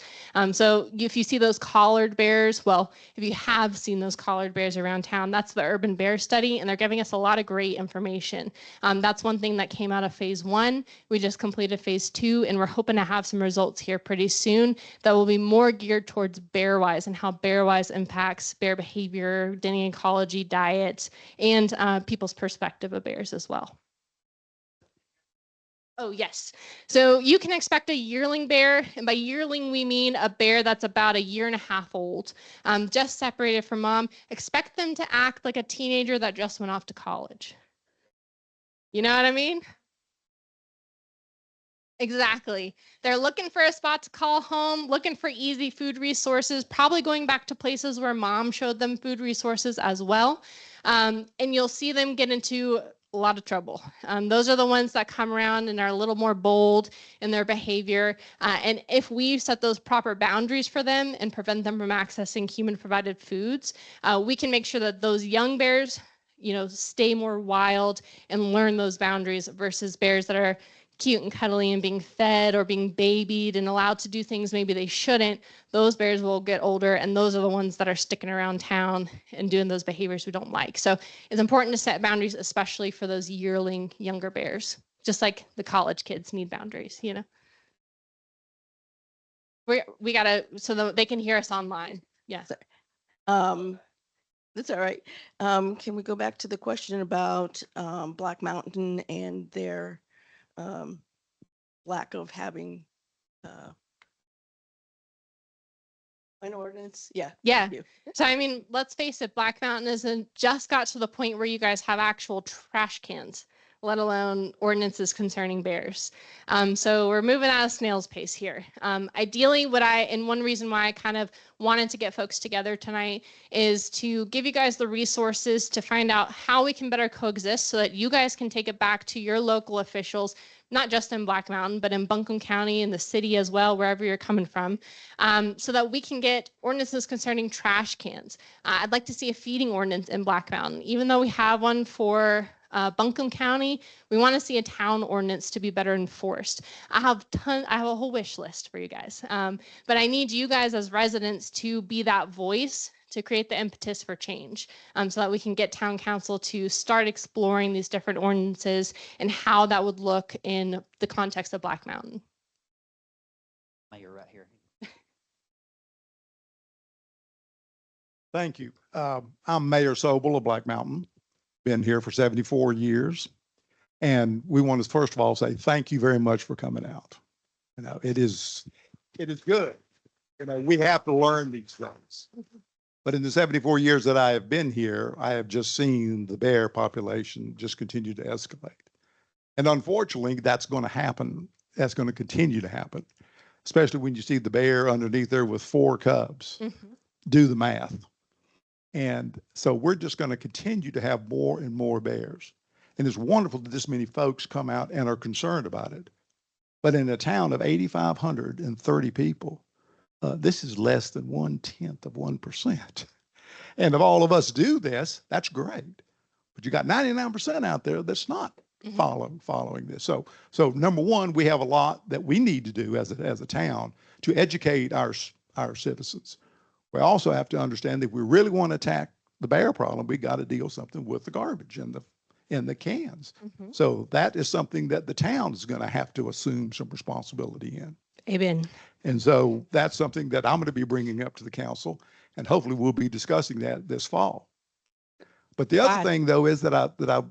So if you see those collared bears, well, if you have seen those collared bears around town, that's the urban bear study, and they're giving us a lot of great information. That's one thing that came out of phase 1. We just completed phase 2, and we're hoping to have some results here pretty soon that will be more geared towards Bearwise and how Bearwise impacts bear behavior, denning ecology, diet, and people's perspective of bears as well. Oh, yes. So you can expect a yearling bear, and by yearling, we mean a bear that's about 1.5 years old, just separated from mom. Expect them to act like a teenager that just went off to college. You know what I mean? Exactly. They're looking for a spot to call home, looking for easy food resources, probably going back to places where mom showed them food resources as well. And you'll see them get into a lot of trouble. Those are the ones that come around and are a little more bold in their behavior. And if we set those proper boundaries for them and prevent them from accessing human provided foods, we can make sure that those young bears, stay more wild and learn those boundaries versus bears that are cute and cuddly and being fed or being babied and allowed to do things maybe they shouldn't. Those bears will get older, and those are the ones that are sticking around town and doing those behaviors we don't like. So it's important to set boundaries, especially for those yearling younger bears, just like the college kids need boundaries, We gotta, so that they can hear us online. Yes. That's all right. Can we go back to the question about Black Mountain and their lack of having an ordinance? Yeah. Yeah. thank you. So, I mean, let's face it, Black Mountain isn't just got to the point where you guys have actual trash cans, let alone ordinances concerning bears. So we're moving at a snail's pace here. Ideally, and one reason why I kind of wanted to get folks together tonight is to give you guys the resources to find out how we can better coexist so that you guys can take it back to your local officials, not just in Black Mountain, but in Buncombe County and the city as well, wherever you're coming from, so that we can get ordinances concerning trash cans. I'd like to see a feeding ordinance in Black Mountain. Even though we have one for Buncombe County, we want to see a town ordinance to be better enforced. I have a whole wish list for you guys, but I need you guys as residents to be that voice to create the impetus for change, so that we can get town council to start exploring these different ordinances and how that would look in the context of Black Mountain. You're right here. Thank you. I'm Mayor Sobel of Black Mountain. Been here for 74 years. And we want to first of all say thank you very much for coming out. You know, it is good. You know, we have to learn these things. But in the 74 years that I have been here, I have just seen the bear population just continue to escalate. And unfortunately, that's going to happen. That's going to continue to happen, especially when you see the bear underneath there with 4 cubs. Mhm. Do the math. And so we're just going to continue to have more and more bears. And it's wonderful that this many folks come out and are concerned about it. But in a town of 8,530 people, this is less than 1/10 of 1%. And if all of us do this, that's great. But you got 99% out there that's not following this. So number one, we have a lot that we need to do as a town to educate our citizens. We also have to understand that if we really want to attack the bear problem, we got to deal something with the garbage in the cans. So that is something that the town is going to have to assume some responsibility in. Amen. And so that's something that I'm going to be bringing up to the council, and hopefully we'll be discussing that this fall. But the other thing, though, is that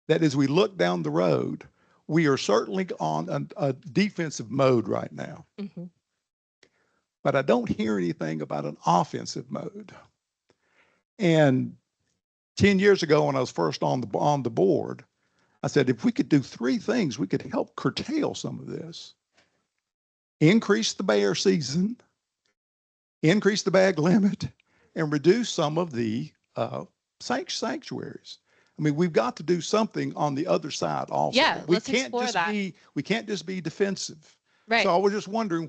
as we look down the road, we are certainly on a defensive mode right now. But I don't hear anything about an offensive mode. And 10 years ago, when I was first on the board, I said, if we could do 3 things, we could help curtail some of this. Increase the bear season, increase the bag limit, and reduce some of the sanctuaries. I mean, we've got to do something on the other side also. Yeah, let's explore that. We can't just be defensive. Right. So I was just wondering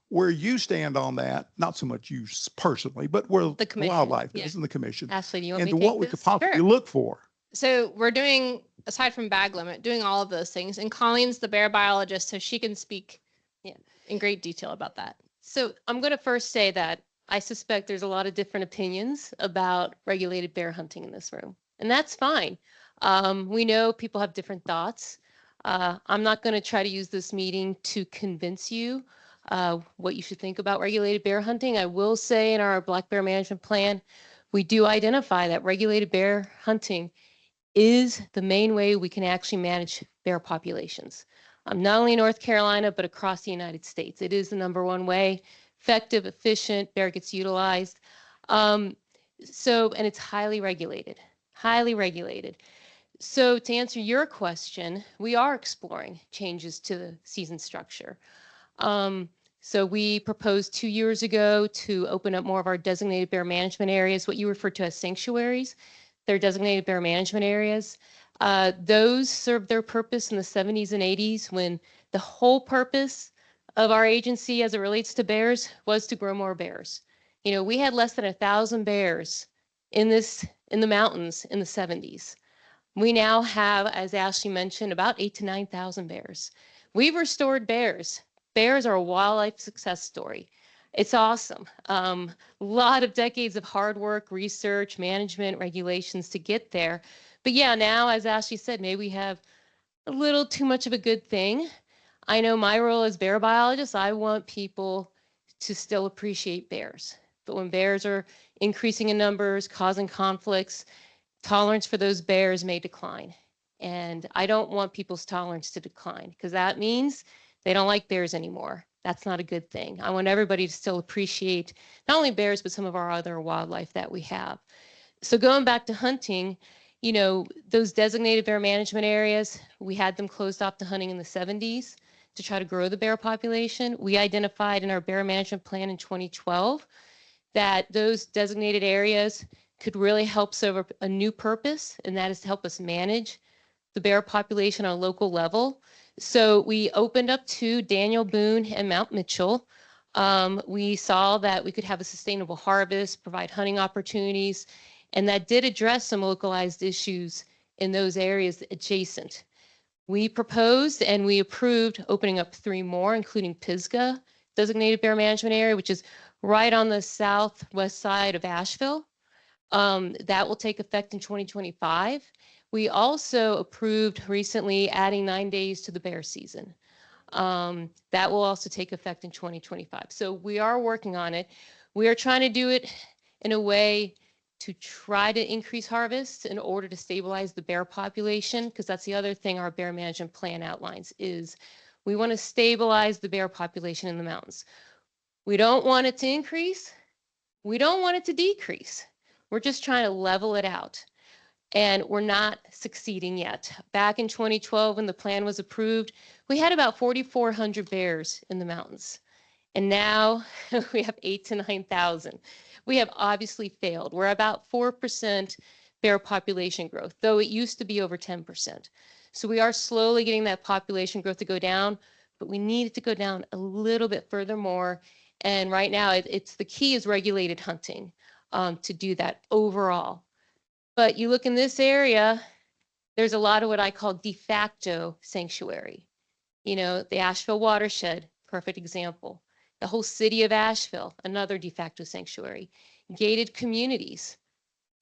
where you stand on that, not so much you personally, but where The commission, wildlife yeah. is in the commission, Ashley, do you want and me to to what take we this? could possibly Sure. look for. So we're doing, aside from bag limit, doing all of those things. And Colleen's the bear biologist, so she can speak in great detail about that. So I'm going to first say that I suspect there's a lot of different opinions about regulated bear hunting in this room, and that's fine. We know people have different thoughts. I'm not going to try to use this meeting to convince you what you should think about regulated bear hunting. I will say in our Black Bear Management Plan, we do identify that regulated bear hunting is the main way we can actually manage bear populations. Not only in North Carolina, but across the United States. It is the #1 way, effective, efficient, bear gets utilized. And it's highly regulated, highly regulated. So to answer your question, we are exploring changes to the season structure. So we proposed 2 years ago to open up more of our designated bear management areas, what you refer to as sanctuaries. They're designated bear management areas. Those served their purpose in the 70s and 80s when the whole purpose of our agency as it relates to bears was to grow more bears. You know, we had less than 1,000 bears in the mountains in the 70s. We now have, as Ashley mentioned, about 8,000 to 9,000 bears. We've restored bears. Bears are a wildlife success story. It's awesome. A lot of decades of hard work, research, management, regulations to get there. But yeah, now, as Ashley said, maybe we have a little too much of a good thing. I know my role as bear biologist, I want people to still appreciate bears. But when bears are increasing in numbers, causing conflicts, tolerance for those bears may decline. And I don't want people's tolerance to decline because that means they don't like bears anymore. That's not a good thing. I want everybody to still appreciate not only bears, but some of our other wildlife that we have. So going back to hunting, you know, those designated bear management areas, we had them closed off to hunting in the 70s to try to grow the bear population. We identified in our bear management plan in 2012 that those designated areas could really help serve a new purpose, and that is to help us manage the bear population on a local level. So we opened up to Daniel Boone and Mount Mitchell. We saw that we could have a sustainable harvest, provide hunting opportunities, and that did address some localized issues in those areas adjacent. We proposed and we approved opening up 3 more, including Pisgah, designated bear management area, which is right on the southwest side of Asheville. That will take effect in 2025. We also approved recently adding 9 days to the bear season. That will also take effect in 2025. So we are working on it. We are trying to do it in a way to try to increase harvests in order to stabilize the bear population, because that's the other thing our bear management plan outlines is we want to stabilize the bear population in the mountains. We don't want it to increase. We don't want it to decrease. We're just trying to level it out. And we're not succeeding yet. Back in 2012, when the plan was approved, we had about 4,400 bears in the mountains. And now we have 8,000 to 9,000. We have obviously failed. We're about 4% bear population growth, though it used to be over 10%. So we are slowly getting that population growth to go down, but we need it to go down a little bit further more. And right now, it's the key is regulated hunting to do that overall. But you look in this area, there's a lot of what I call de facto sanctuary. You know, the Asheville watershed, perfect example. The whole city of Asheville, another de facto sanctuary. Gated communities,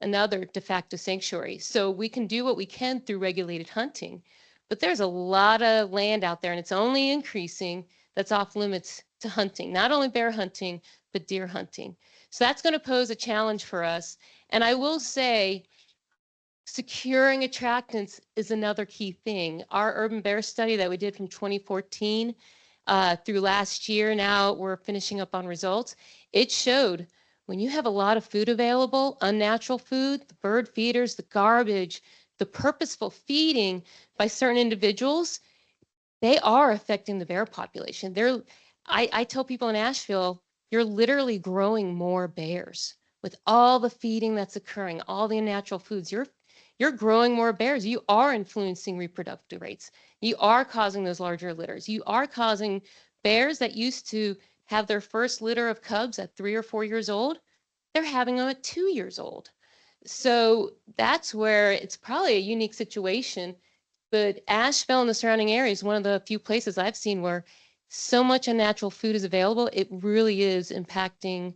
another de facto sanctuary. So we can do what we can through regulated hunting, but there's a lot of land out there and it's only increasing that's off limits to hunting, not only bear hunting, but deer hunting. So that's going to pose a challenge for us. And I will say, securing attractants is another key thing. Our urban bear study that we did from 2014 through last year, now we're finishing up on results. It showed when you have a lot of food available, unnatural food, the bird feeders, the garbage, the purposeful feeding by certain individuals, they are affecting the bear population. I tell people in Asheville, you're literally growing more bears with all the feeding that's occurring, all the unnatural foods. You're growing more bears. You are influencing reproductive rates. You are causing those larger litters. You are causing bears that used to have their first litter of cubs at 3 or 4 years old, they're having them at 2 years old. So that's where it's probably a unique situation. But Asheville and the surrounding area is one of the few places I've seen where so much unnatural food is available. It really is impacting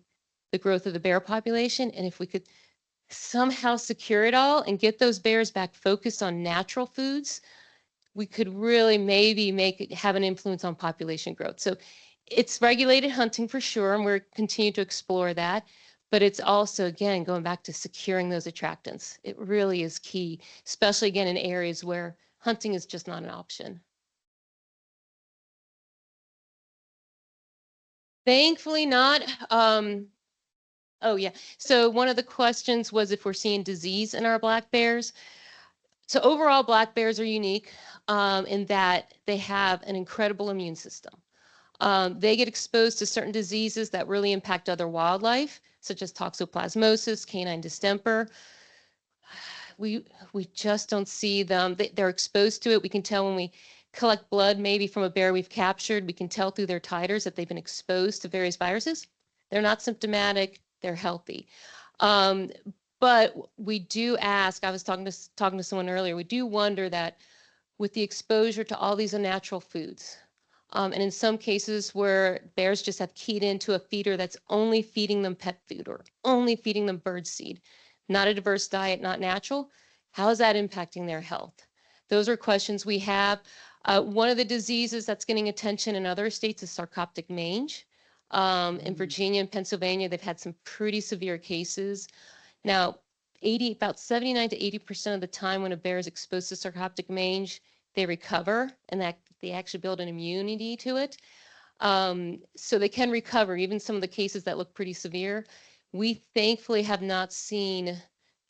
the growth of the bear population. And if we could somehow secure it all and get those bears back focused on natural foods, we could really maybe have an influence on population growth. So it's regulated hunting for sure, and we're continuing to explore that. But it's also, again, going back to securing those attractants. It really is key, especially again in areas where hunting is just not an option. Thankfully not. Oh yeah, so one of the questions was if we're seeing disease in our black bears. So overall, black bears are unique in that they have an incredible immune system. They get exposed to certain diseases that really impact other wildlife, such as toxoplasmosis, canine distemper. We just don't see them. They're exposed to it. We can tell when we collect blood, maybe from a bear we've captured, we can tell through their titers that they've been exposed to various viruses. They're not symptomatic. They're healthy. But we do ask, I was talking to someone earlier, we do wonder that with the exposure to all these unnatural foods, and in some cases where bears just have keyed into a feeder that's only feeding them pet food or only feeding them bird seed, not a diverse diet, not natural, how is that impacting their health? Those are questions we have. One of the diseases that's getting attention in other states is sarcoptic mange. In Virginia and Pennsylvania, they've had some pretty severe cases. Now, about 79 to 80% of the time when a bear is exposed to sarcoptic mange, they recover and that they actually build an immunity to it. So they can recover, even some of the cases that look pretty severe. We thankfully have not seen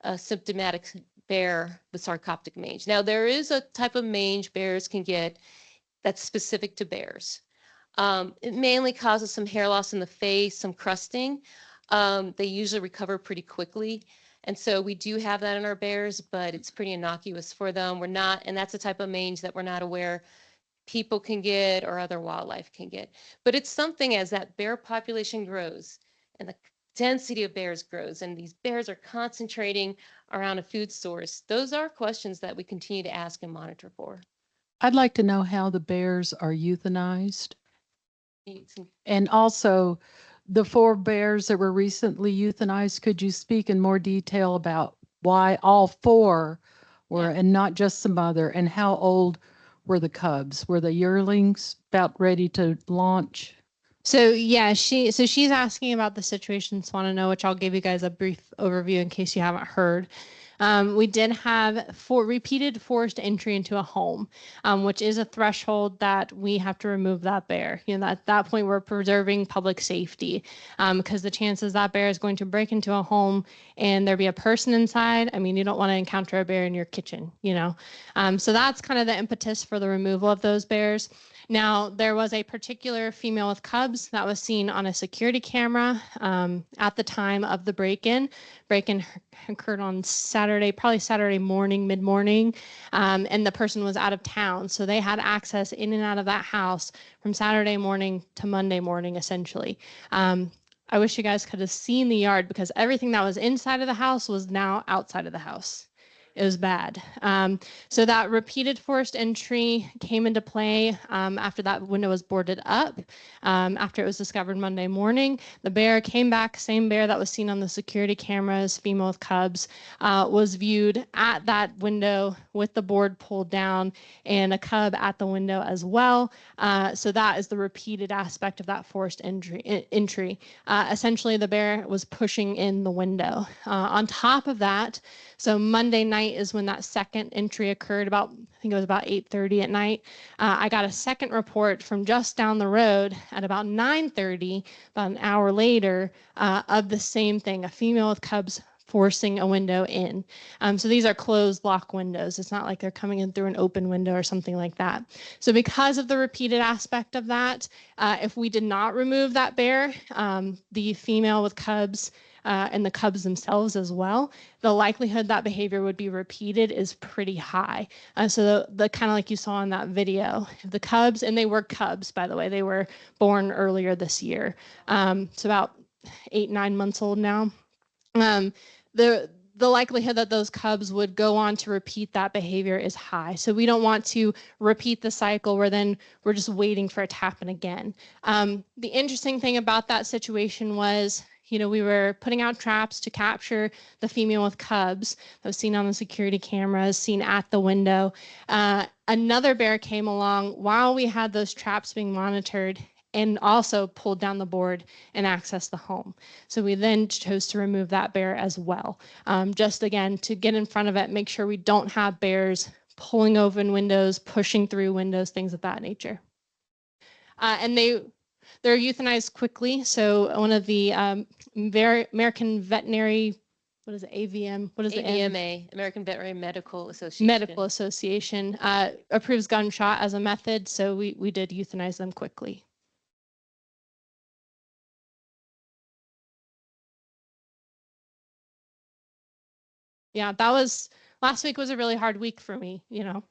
a symptomatic bear with sarcoptic mange. Now, there is a type of mange bears can get that's specific to bears. It mainly causes some hair loss in the face, some crusting. They usually recover pretty quickly. And so we do have that in our bears, but it's pretty innocuous for them. We're not, and that's a type of mange that we're not aware people can get or other wildlife can get. But it's something as that bear population grows and the density of bears grows and these bears are concentrating around a food source, those are questions that we continue to ask and monitor for. I'd like to know how the bears are euthanized. And also, the 4 bears that were recently euthanized, could you speak in more detail about why all 4 were, and not just the mother, and how old were the cubs? Were the yearlings about ready to launch? So yeah, she's asking about the situation in Swannanoa, which I'll give you guys a brief overview in case you haven't heard. We did have repeated forced entry into a home, which is a threshold that we have to remove that bear. You know, at that point, we're preserving public safety because the chances that bear is going to break into a home and there be a person inside. I mean, you don't want to encounter a bear in your kitchen, you know. So that's kind of the impetus for the removal of those bears. Now, there was a particular female with cubs that was seen on a security camera at the time of the break-in. Break-in occurred on Saturday, probably Saturday morning, mid-morning, and the person was out of town. So they had access in and out of that house from Saturday morning to Monday morning, essentially. I wish you guys could have seen the yard because everything that was inside of the house was now outside of the house. It was bad. So that repeated forced entry came into play after that window was boarded up. After it was discovered Monday morning, the bear came back, same bear that was seen on the security cameras, female with cubs, was viewed at that window with the board pulled down and a cub at the window as well. So that is the repeated aspect of that forced entry. Essentially, the bear was pushing in the window. On top of that, so Monday night is when that second entry occurred, I think it was about 8:30 at night. I got a second report from just down the road at about 9:30, about an hour later, of the same thing, a female with cubs forcing a window in. So these are closed block windows. It's not like they're coming in through an open window or something like that. So because of the repeated aspect of that, if we did not remove that bear, the female with cubs, and the cubs themselves as well, the likelihood that behavior would be repeated is pretty high. So the kind of like you saw in that video, the cubs, and they were cubs, by the way, they were born earlier this year. So about 8-9 months old now. The likelihood that those cubs would go on to repeat that behavior is high. So we don't want to repeat the cycle where then we're just waiting for it to happen again. The interesting thing about that situation was, you know, we were putting out traps to capture the female with cubs that was seen on the security cameras, seen at the window. Another bear came along while we had those traps being monitored and also pulled down the board and accessed the home. So we then chose to remove that bear as well. Just again, to get in front of it, make sure we don't have bears pulling open windows, pushing through windows, things of that nature. And they're euthanized quickly. So one of the American Veterinary, what is it, AVM? What is it? AVMA, American Veterinary Medical Association. Medical Association approves gunshot as a method. So we did euthanize them quickly. Yeah, last week was a really hard week for me, you know.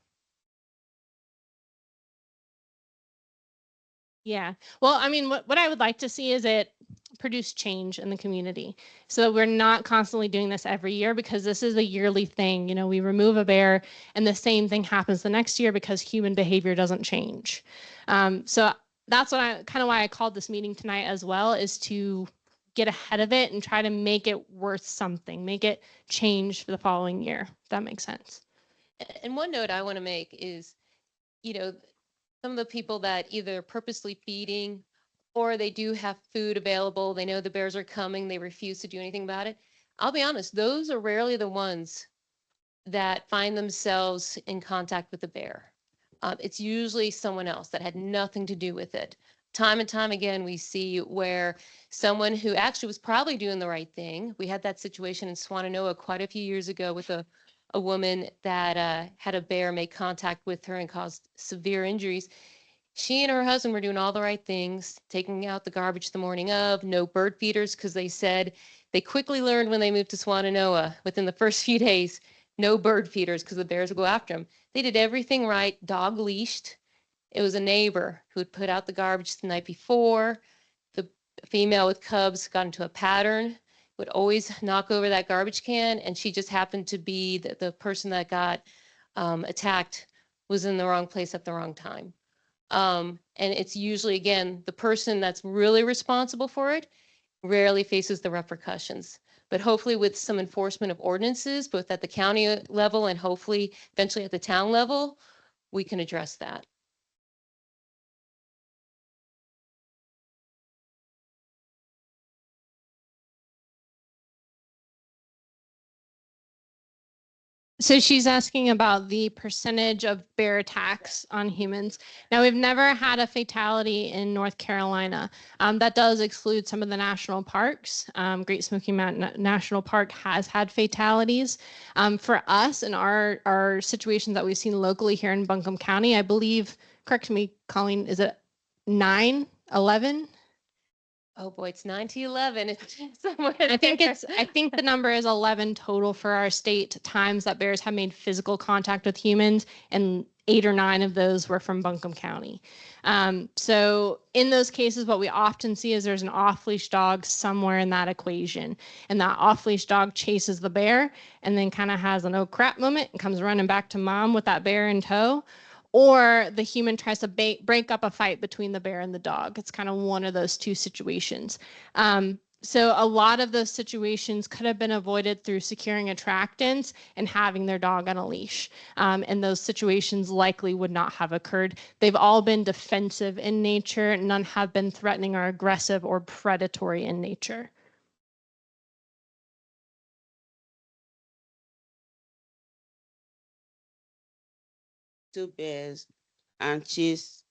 Yeah. Well, I mean, what I would like to see is it produce change in the community. So we're not constantly doing this every year because this is a yearly thing. You know, we remove a bear and the same thing happens the next year because human behavior doesn't change. So that's what kind of why I called this meeting tonight as well, is to get ahead of it and try to make it worth something, make it change for the following year, if that makes sense. And one note I want to make is, you know, some of the people that either purposely feeding or they do have food available, they know the bears are coming, they refuse to do anything about it. I'll be honest, those are rarely the ones that find themselves in contact with the bear. It's usually someone else that had nothing to do with it. Time and time again, we see where someone who actually was probably doing the right thing. We had that situation in Swannanoa quite a few years ago with a woman that had a bear make contact with her and caused severe injuries. She and her husband were doing all the right things, taking out the garbage the morning of, no bird feeders, because they said they quickly learned when they moved to Swannanoa within the first few days, no bird feeders because the bears would go after them. They did everything right, dog leashed. It was a neighbor who had put out the garbage the night before. The female with cubs got into a pattern, would always knock over that garbage can, and she just happened to be the person that got attacked was in the wrong place at the wrong time. And it's usually, again, the person that's really responsible for it rarely faces the repercussions. But hopefully with some enforcement of ordinances, both at the county level and hopefully eventually at the town level, we can address that. So she's asking about the percentage of bear attacks on humans. Now, we've never had a fatality in North Carolina. That does exclude some of the national parks. Great Smoky Mountain National Park has had fatalities. For us and our situations that we've seen locally here in Buncombe County, I believe, correct me, Colleen, is it 9, 11? Oh boy, it's 9 to 11. It's somewhere I think there. I think the number is 11 total for our state times that bears have made physical contact with humans, and 8 or 9 of those were from Buncombe County. So in those cases, what we often see is there's an off-leash dog somewhere in that equation, and that off-leash dog chases the bear and then kind of has an oh crap moment and comes running back to mom with that bear in tow. Or the human tries to break up a fight between the bear and the dog. It's kind of one of those two situations. So a lot of those situations could have been avoided through securing attractants and having their dog on a leash. And those situations likely would not have occurred. They've all been defensive in nature. None have been threatening or aggressive or predatory in nature. Two bears, and she's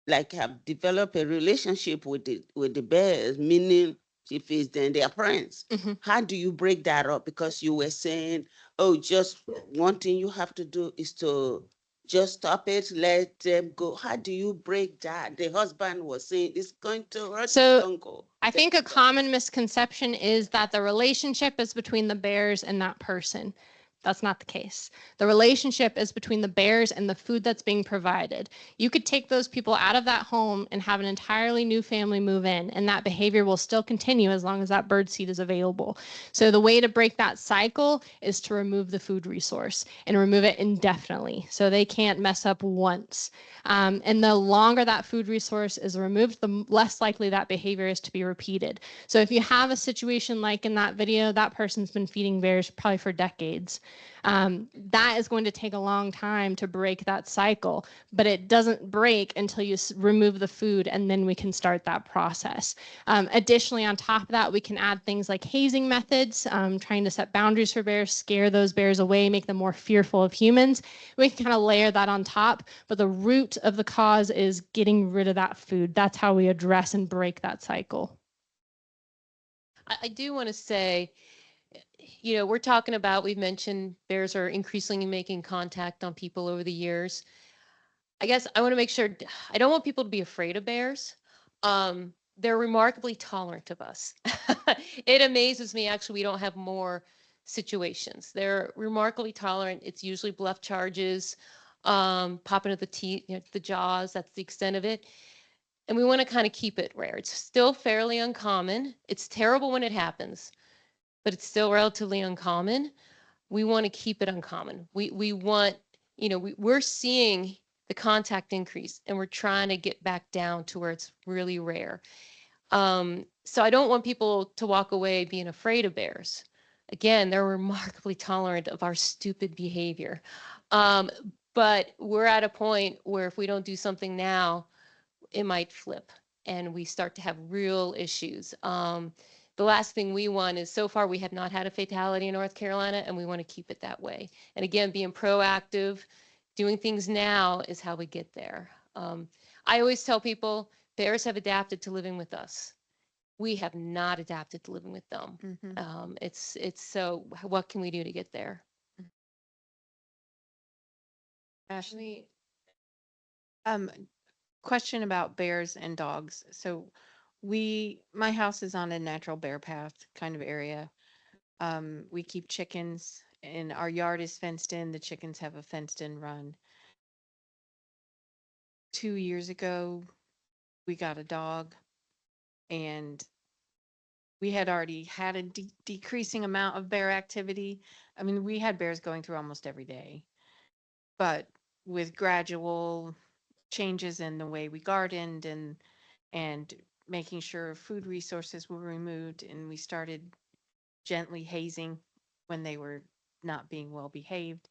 like have developed a relationship with the bears, meaning she feels them, they are friends. Mhm. How do you break that up? Because you were saying, oh, just one thing you have to do is to just stop it, let them go. How do you break that? The husband was saying it's going to hurt, So, don't go. I think a common misconception is that the relationship is between the bears and that person. That's not the case. The relationship is between the bears and the food that's being provided. You could take those people out of that home and have an entirely new family move in, and that behavior will still continue as long as that bird seed is available. So the way to break that cycle is to remove the food resource and remove it indefinitely so they can't mess up once. And the longer that food resource is removed, the less likely that behavior is to be repeated. So if you have a situation like in that video, that person's been feeding bears probably for decades. That is going to take a long time to break that cycle, but it doesn't break until you remove the food, and then we can start that process. Additionally, on top of that, we can add things like hazing methods, trying to set boundaries for bears, scare those bears away, make them more fearful of humans. We can kind of layer that on top, but the root of the cause is getting rid of that food. That's how we address and break that cycle. I do want to say, you know, we're talking about, we've mentioned bears are increasingly making contact on people over the years. I guess I want to make sure, I don't want people to be afraid of bears. They're remarkably tolerant of us. It amazes me, actually, we don't have more situations. They're remarkably tolerant. It's usually bluff charges, popping at the teeth, you know, the jaws, that's the extent of it. And we want to kind of keep it rare. It's still fairly uncommon. It's terrible when it happens, but it's still relatively uncommon. We want to keep it uncommon. We want, you know, we're seeing the contact increase, and we're trying to get back down to where it's really rare. So I don't want people to walk away being afraid of bears. Again, they're remarkably tolerant of our stupid behavior. But we're at a point where if we don't do something now, it might flip and we start to have real issues. The last thing we want is, so far we have not had a fatality in North Carolina, and we want to keep it that way. And again, being proactive, doing things now is how we get there. I always tell people bears have adapted to living with us. We have not adapted to living with them. It's so, what can we do to get there? Ashley, um, question about bears and dogs. So my house is on a natural bear path kind of area. We keep chickens and our yard is fenced in. The chickens have a fenced in run. 2 years ago, we got a dog and we had already had a decreasing amount of bear activity. I mean, we had bears going through almost every day, but with gradual changes in the way we gardened and making sure food resources were removed, and we started gently hazing when they were not being well behaved.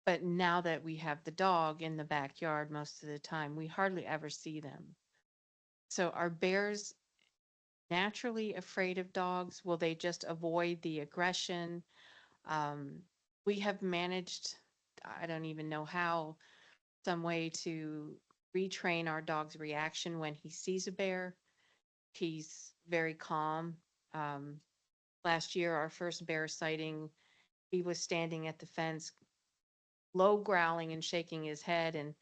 But now that we have the dog in the backyard most of the time, we hardly ever see them. So are bears naturally afraid of dogs? Will they just avoid the aggression? we have managed, I don't even know how, some way to retrain our dog's reaction when he sees a bear. He's very calm. Last year, our first bear sighting, he was standing at the fence, low growling and shaking his head, and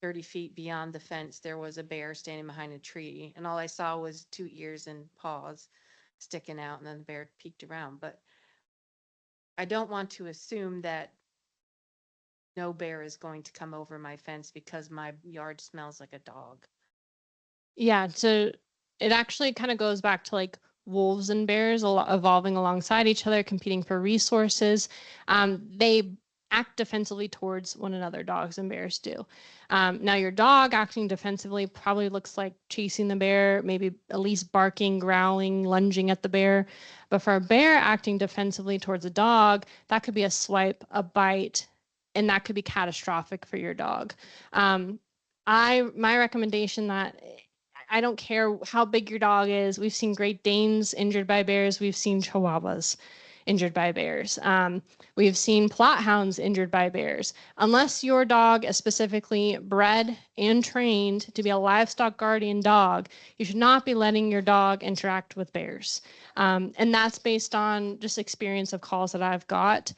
30 feet beyond the fence, there was a bear standing behind a tree. And all I saw was 2 ears and paws sticking out, and then the bear peeked around. But I don't want to assume that no bear is going to come over my fence because my yard smells like a dog. Yeah, so it actually kind of goes back to like wolves and bears evolving alongside each other, competing for resources. They act defensively towards one another, dogs and bears do. Now, your dog acting defensively probably looks like chasing the bear, maybe at least barking, growling, lunging at the bear. But for a bear acting defensively towards a dog, that could be a swipe, a bite, and that could be catastrophic for your dog. My recommendation that I don't care how big your dog is. We've seen Great Danes injured by bears. We've seen Chihuahuas injured by bears. We've seen Plot Hounds injured by bears. Unless your dog is specifically bred and trained to be a livestock guardian dog, you should not be letting your dog interact with bears. And that's based on just experience of calls that I've got.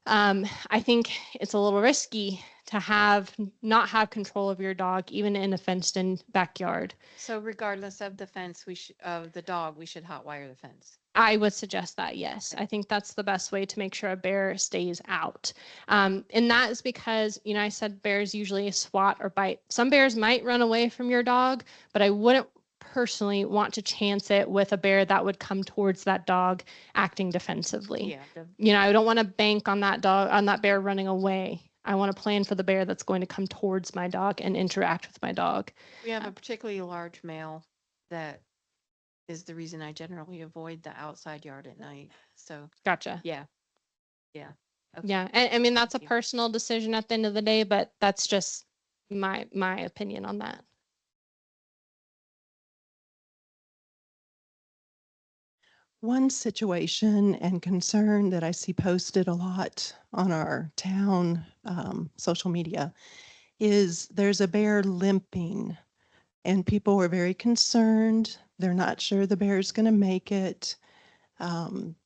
I think it's a little risky to not have control of your dog, even in a fenced-in backyard. So regardless of the fence, of the dog, we should hotwire the fence. I would suggest that, yes. I think that's the best way to make sure a bear stays out. And that is because, I said bears usually swat or bite. Some bears might run away from your dog, but I wouldn't personally want to chance it with a bear that would come towards that dog acting defensively. Yeah. I don't want to bank on that bear running away. I want to plan for the bear that's going to come towards my dog and interact with my dog. We have a particularly large male that is the reason I generally avoid the outside yard at night. So Gotcha. yeah. Yeah. Okay. Yeah. And I mean, that's a Thank you. personal decision at the end of the day, but that's just my opinion on that. One situation and concern that I see posted a lot on our town social media is there's a bear limping, and people were very concerned. They're not sure the bear is going to make it.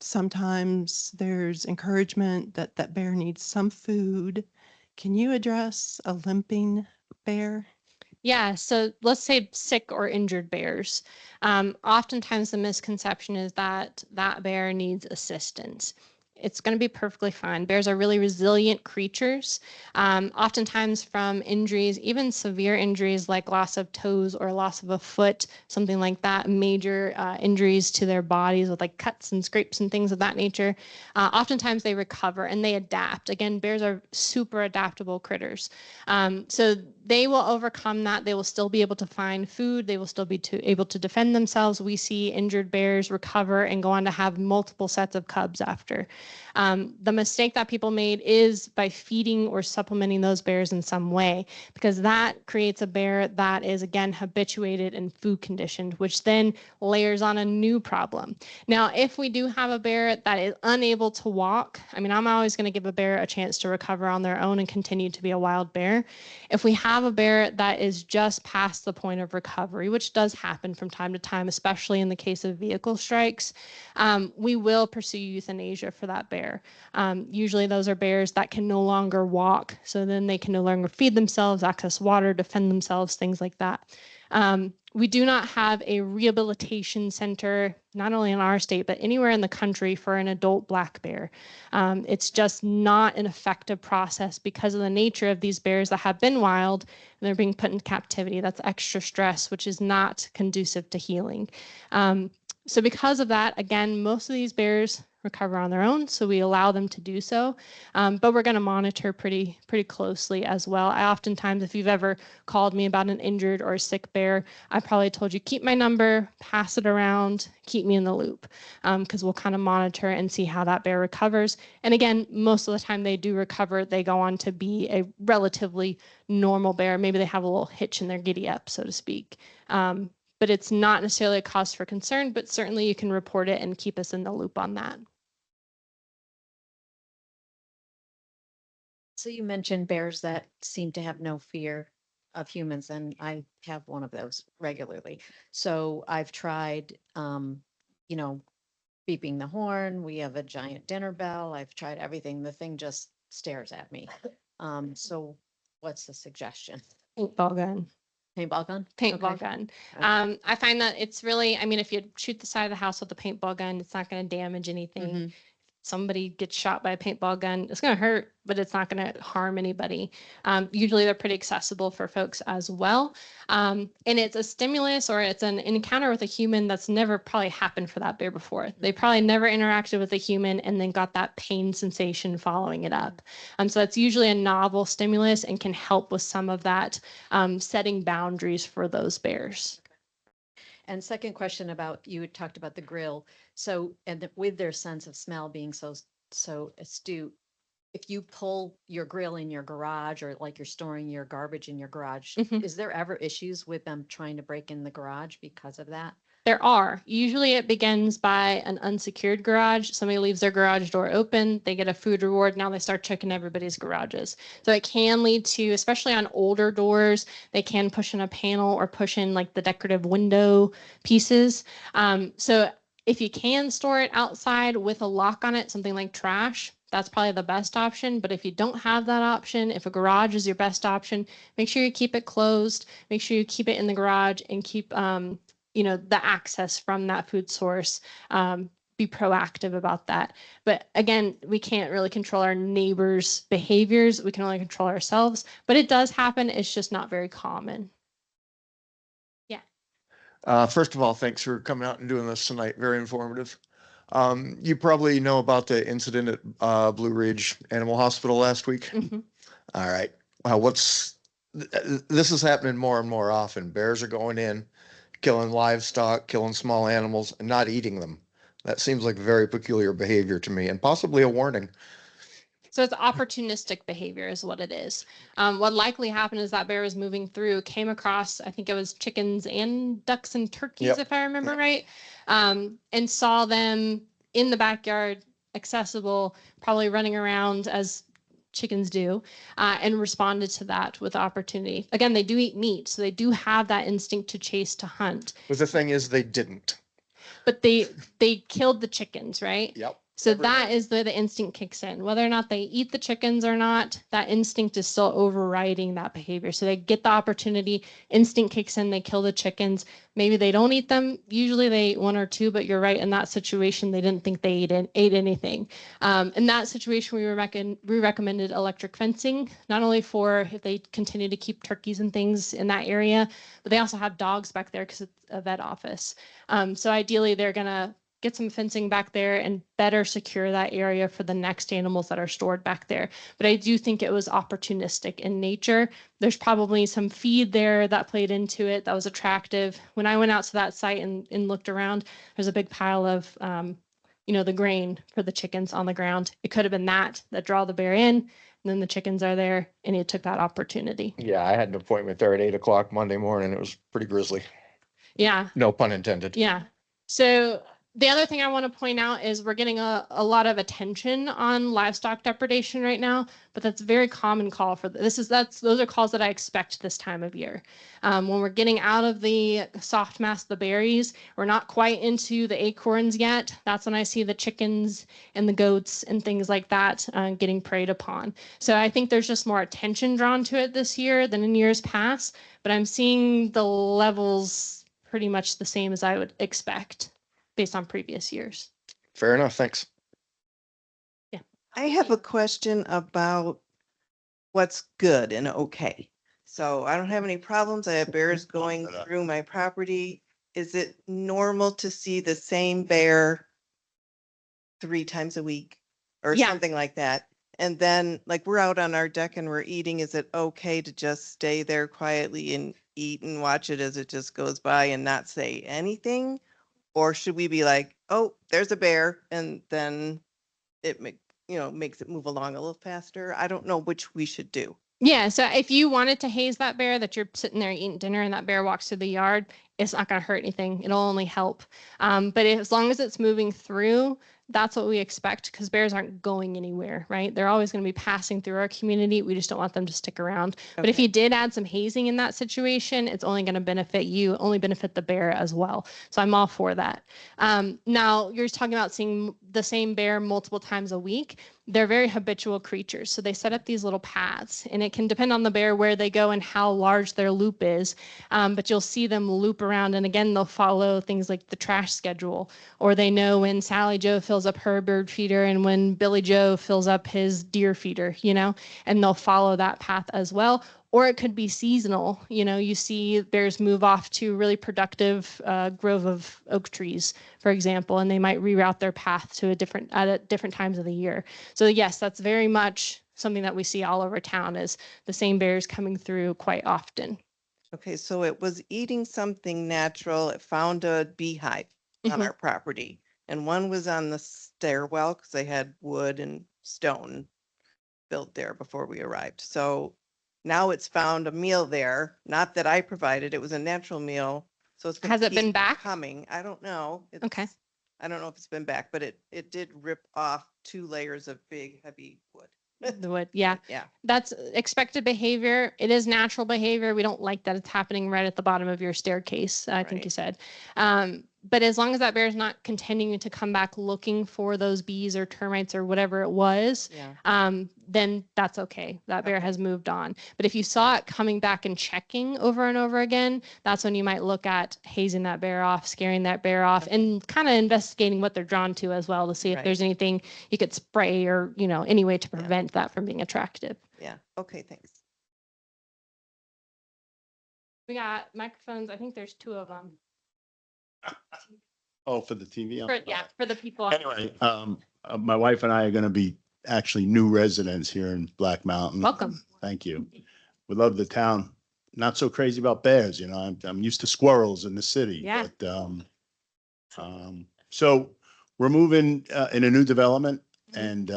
Sometimes there's encouragement that that bear needs some food. Can you address a limping bear? Yeah, so let's say sick or injured bears. Oftentimes the misconception is that that bear needs assistance. It's going to be perfectly fine. Bears are really resilient creatures. Oftentimes from injuries, even severe injuries like loss of toes or loss of a foot, something like that, major injuries to their bodies with like cuts and scrapes and things of that nature, oftentimes they recover and they adapt. Again, bears are super adaptable critters. So they will overcome that. They will still be able to find food. They will still be able to defend themselves. We see injured bears recover and go on to have multiple sets of cubs after. The mistake that people made is by feeding or supplementing those bears in some way, because that creates a bear that is, again, habituated and food conditioned, which then layers on a new problem. Now, if we do have a bear that is unable to walk, I mean, I'm always going to give a bear a chance to recover on their own and continue to be a wild bear. If we have a bear that is just past the point of recovery, which does happen from time to time, especially in the case of vehicle strikes, we will pursue euthanasia for that bear. Usually those are bears that can no longer walk, so then they can no longer feed themselves, access water, defend themselves, things like that. We do not have a rehabilitation center, not only in our state, but anywhere in the country for an adult black bear. It's just not an effective process because of the nature of these bears that have been wild and they're being put in captivity. That's extra stress, which is not conducive to healing. So because of that, again, most of these bears recover on their own, so we allow them to do so. But we're going to monitor pretty closely as well. I oftentimes, if you've ever called me about an injured or a sick bear, I probably told you, keep my number, pass it around, keep me in the loop, because we'll kind of monitor and see how that bear recovers. And again, most of the time they do recover. They go on to be a relatively normal bear. Maybe they have a little hitch in their giddy up, so to speak. But it's not necessarily a cause for concern, but certainly you can report it and keep us in the loop on that. So you mentioned bears that seem to have no fear of humans, and I have one of those regularly. So I've tried, you know, beeping the horn. We have a giant dinner bell. I've tried everything. The thing just stares at me. So what's the suggestion? Paintball gun. Paintball gun? Paintball Okay. gun. Okay. I find that it's really, I mean, if you shoot the side of the house with a paintball gun, it's not going to damage anything. Mhm. Somebody gets shot by a paintball gun, it's going to hurt, but it's not going to harm anybody. Usually they're pretty accessible for folks as well. And it's a stimulus or it's an encounter with a human that's never probably happened for that bear before. They probably never interacted with a human and then got that pain sensation following it up. So that's usually a novel stimulus and can help with some of that setting boundaries for those bears. And second question about, you had talked about the grill. So, with their sense of smell being so astute, if you pull your grill in your garage or like you're storing your garbage in your garage, is there ever issues with them trying to break in the garage because of that? There are. Usually it begins by an unsecured garage. Somebody leaves their garage door open, they get a food reward. Now they start checking everybody's garages. So it can lead to, especially on older doors, they can push in a panel or push in like the decorative window pieces. So if you can store it outside with a lock on it, something like trash, that's probably the best option. But if you don't have that option, if a garage is your best option, make sure you keep it closed. Make sure you keep it in the garage and keep the access from that food source. Be proactive about that. But again, we can't really control our neighbors' behaviors. We can only control ourselves, but it does happen. It's just not very common. Yeah. First of all, thanks for coming out and doing this tonight. Very informative. You probably know about the incident at Blue Ridge Animal Hospital last week. Mhm. All right. This is happening more and more often. Bears are going in, killing livestock, killing small animals, and not eating them. That seems like very peculiar behavior to me and possibly a warning. So it's opportunistic behavior is what it is. What likely happened is that bear was moving through, came across, I think it was chickens and ducks and turkeys, Yep. if I remember right, and saw them in the backyard, accessible, probably running around as chickens do, and responded to that with opportunity. Again, they do eat meat, so they do have that instinct to chase, to hunt. But the thing is, they didn't. But they killed the chickens, right? Yep. So that is the instinct kicks in. Whether or not they eat the chickens or not, that instinct is still overriding that behavior. So they get the opportunity, instinct kicks in, they kill the chickens. Maybe they don't eat them. Usually they eat one or two, but you're right, in that situation, they didn't think they ate anything. In that situation, we recommended electric fencing, not only for if they continue to keep turkeys and things in that area, but they also have dogs back there because it's a vet office. So ideally, they're going to get some fencing back there and better secure that area for the next animals that are stored back there. But I do think it was opportunistic in nature. There's probably some feed there that played into it that was attractive. When I went out to that site and looked around, there's a big pile of, the grain for the chickens on the ground. It could have been that draw the bear in, and then the chickens are there, and it took that opportunity. Yeah, I had an appointment there at 8 o'clock Monday morning. It was pretty grisly. Yeah. No pun intended. Yeah. So the other thing I want to point out is we're getting a lot of attention on livestock depredation right now, but that's a very common call for those are calls that I expect this time of year. When we're getting out of the soft mass, the berries, we're not quite into the acorns yet. That's when I see the chickens and the goats and things like that getting preyed upon. So I think there's just more attention drawn to it this year than in years past, but I'm seeing the levels pretty much the same as I would expect based on previous years. Fair enough. Thanks. Yeah. I have a question about what's good and okay. So I don't have any problems. I have bears going through my property. Is it normal to see the same bear 3 times a week or Yeah. something like that? And then like we're out on our deck and we're eating, is it okay to just stay there quietly and eat and watch it as it just goes by and not say anything? Or should we be like, oh, there's a bear, and then it makes it move along a little faster? I don't know which we should do. Yeah. So if you wanted to haze that bear, that you're sitting there eating dinner and that bear walks through the yard, it's not going to hurt anything. It'll only help. But as long as it's moving through, that's what we expect because bears aren't going anywhere, right? They're always going to be passing through our community. We just don't want them to stick around. But if Okay. you did add some hazing in that situation, it's only going to benefit you, only benefit the bear as well. So I'm all for that. Now you're talking about seeing the same bear multiple times a week. They're very habitual creatures. So they set up these little paths, and it can depend on the bear where they go and how large their loop is. But you'll see them loop around. And again, they'll follow things like the trash schedule, or they know when Sally Joe fills up her bird feeder and when Billy Joe fills up his deer feeder, and they'll follow that path as well. Or it could be seasonal. You see bears move off to really productive grove of oak trees, for example, and they might reroute their path to at different times of the year. So yes, that's very much something that we see all over town is the same bears coming through quite often. Okay, so it was eating something natural. It found a beehive on Mhm. our property, and one was on the stairwell because they had wood and stone built there before we arrived. So now it's found a meal there. Not that I provided, it was a natural meal. So it's gonna Has it been keep back? coming. I don't know. Okay. I don't know if it's been back, but it did rip off 2 layers of big, heavy wood. The wood, yeah. Yeah. That's expected behavior. It is natural behavior. We don't like that it's happening right at the bottom of your staircase, I think you Right. said. But as long as that bear is not continuing to come back looking for those bees or termites or whatever it was, Yeah. then that's okay. That bear Okay. has moved on. But if you saw it coming back and checking over and over again, that's when you might look at hazing that bear off, scaring that bear off, and kind of investigating what they're drawn to as well to see if Right. there's anything you could spray or, any way to prevent that from being attractive. Yeah. Okay, thanks. We got microphones. I think there's 2 of them. Oh, for the TV? For the people. Anyway, my wife and I are gonna be actually new residents here in Black Mountain. Welcome. Thank you. We love the town. Not so crazy about bears, I'm used to squirrels in the city. Yeah. But, so we're moving, in a new development and,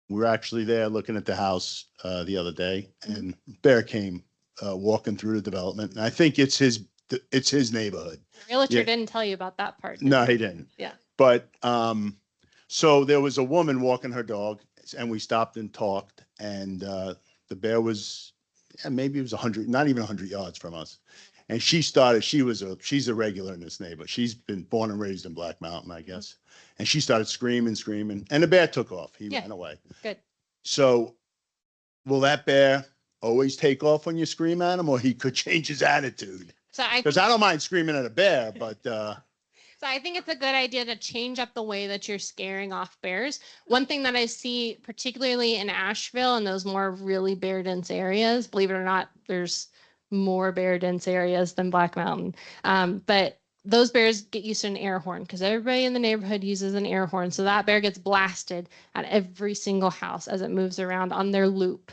we're actually there looking at the house, the other day and bear came, walking through the development. And I think it's his neighborhood. The realtor Yeah. didn't tell you about that part. did No, he? he didn't. Yeah. But, so there was a woman walking her dog and we stopped and talked and, the bear was, maybe it was 100, not even 100 yards from us. And she's a regular in this neighborhood. She's been born and raised in Black Mountain, I guess. And she started screaming, and the bear took off. He Yeah. ran away. Good. So will that bear always take off when you scream at him or he could change his attitude? So I Because I don't mind screaming at a bear, but, So I think it's a good idea to change up the way that you're scaring off bears. One thing that I see, particularly in Asheville and those more really bear dense areas, believe it or not, there's more bear dense areas than Black Mountain. But those bears get used to an air horn because everybody in the neighborhood uses an air horn. So that bear gets blasted at every single house as it moves around on their loop.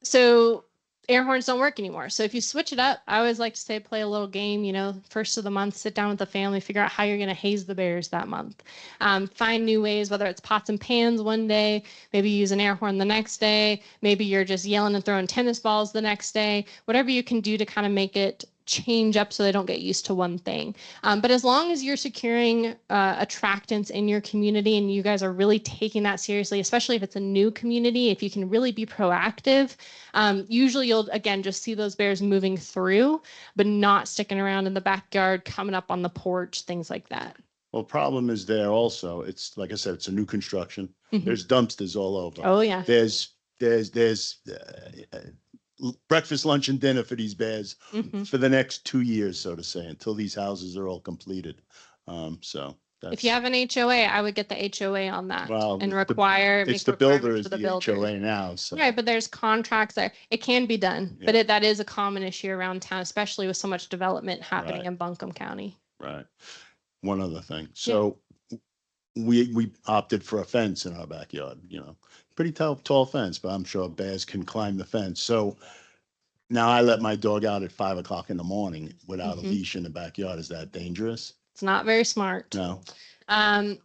So air horns don't work anymore. So if you switch it up, I always like to say play a little game, first of the month, sit down with the family, figure out how you're going to haze the bears that month. Find new ways, whether it's pots and pans one day, maybe use an air horn the next day, maybe you're just yelling and throwing tennis balls the next day, whatever you can do to kind of make it change up so they don't get used to one thing. But as long as you're securing attractants in your community and you guys are really taking that seriously, especially if it's a new community, if you can really be proactive, usually you'll, again, just see those bears moving through, but not sticking around in the backyard, coming up on the porch, things like that. well, problem is there also. It's, like I said, it's a new construction. Mhm. There's dumpsters all over. Oh, yeah. There's breakfast, lunch and dinner for these bears Mhm. for the next 2 years, so to say, until these houses are all completed. So that's. If you have an HOA, I would get the HOA on that Well, and the- require. It's make the builder requirements is for the builder. HOA now, so. Right, but there's contracts there. It can be done, but Yeah. that is a common issue around town, especially with so much development happening Right. in Buncombe County. Right. One other thing. So we opted for a fence in our backyard, pretty tall fence, but I'm sure bears can climb the fence. So now I let my dog out at 5 o'clock in the morning without a Mhm. leash in the backyard. Is that dangerous? It's not very smart. No. Um,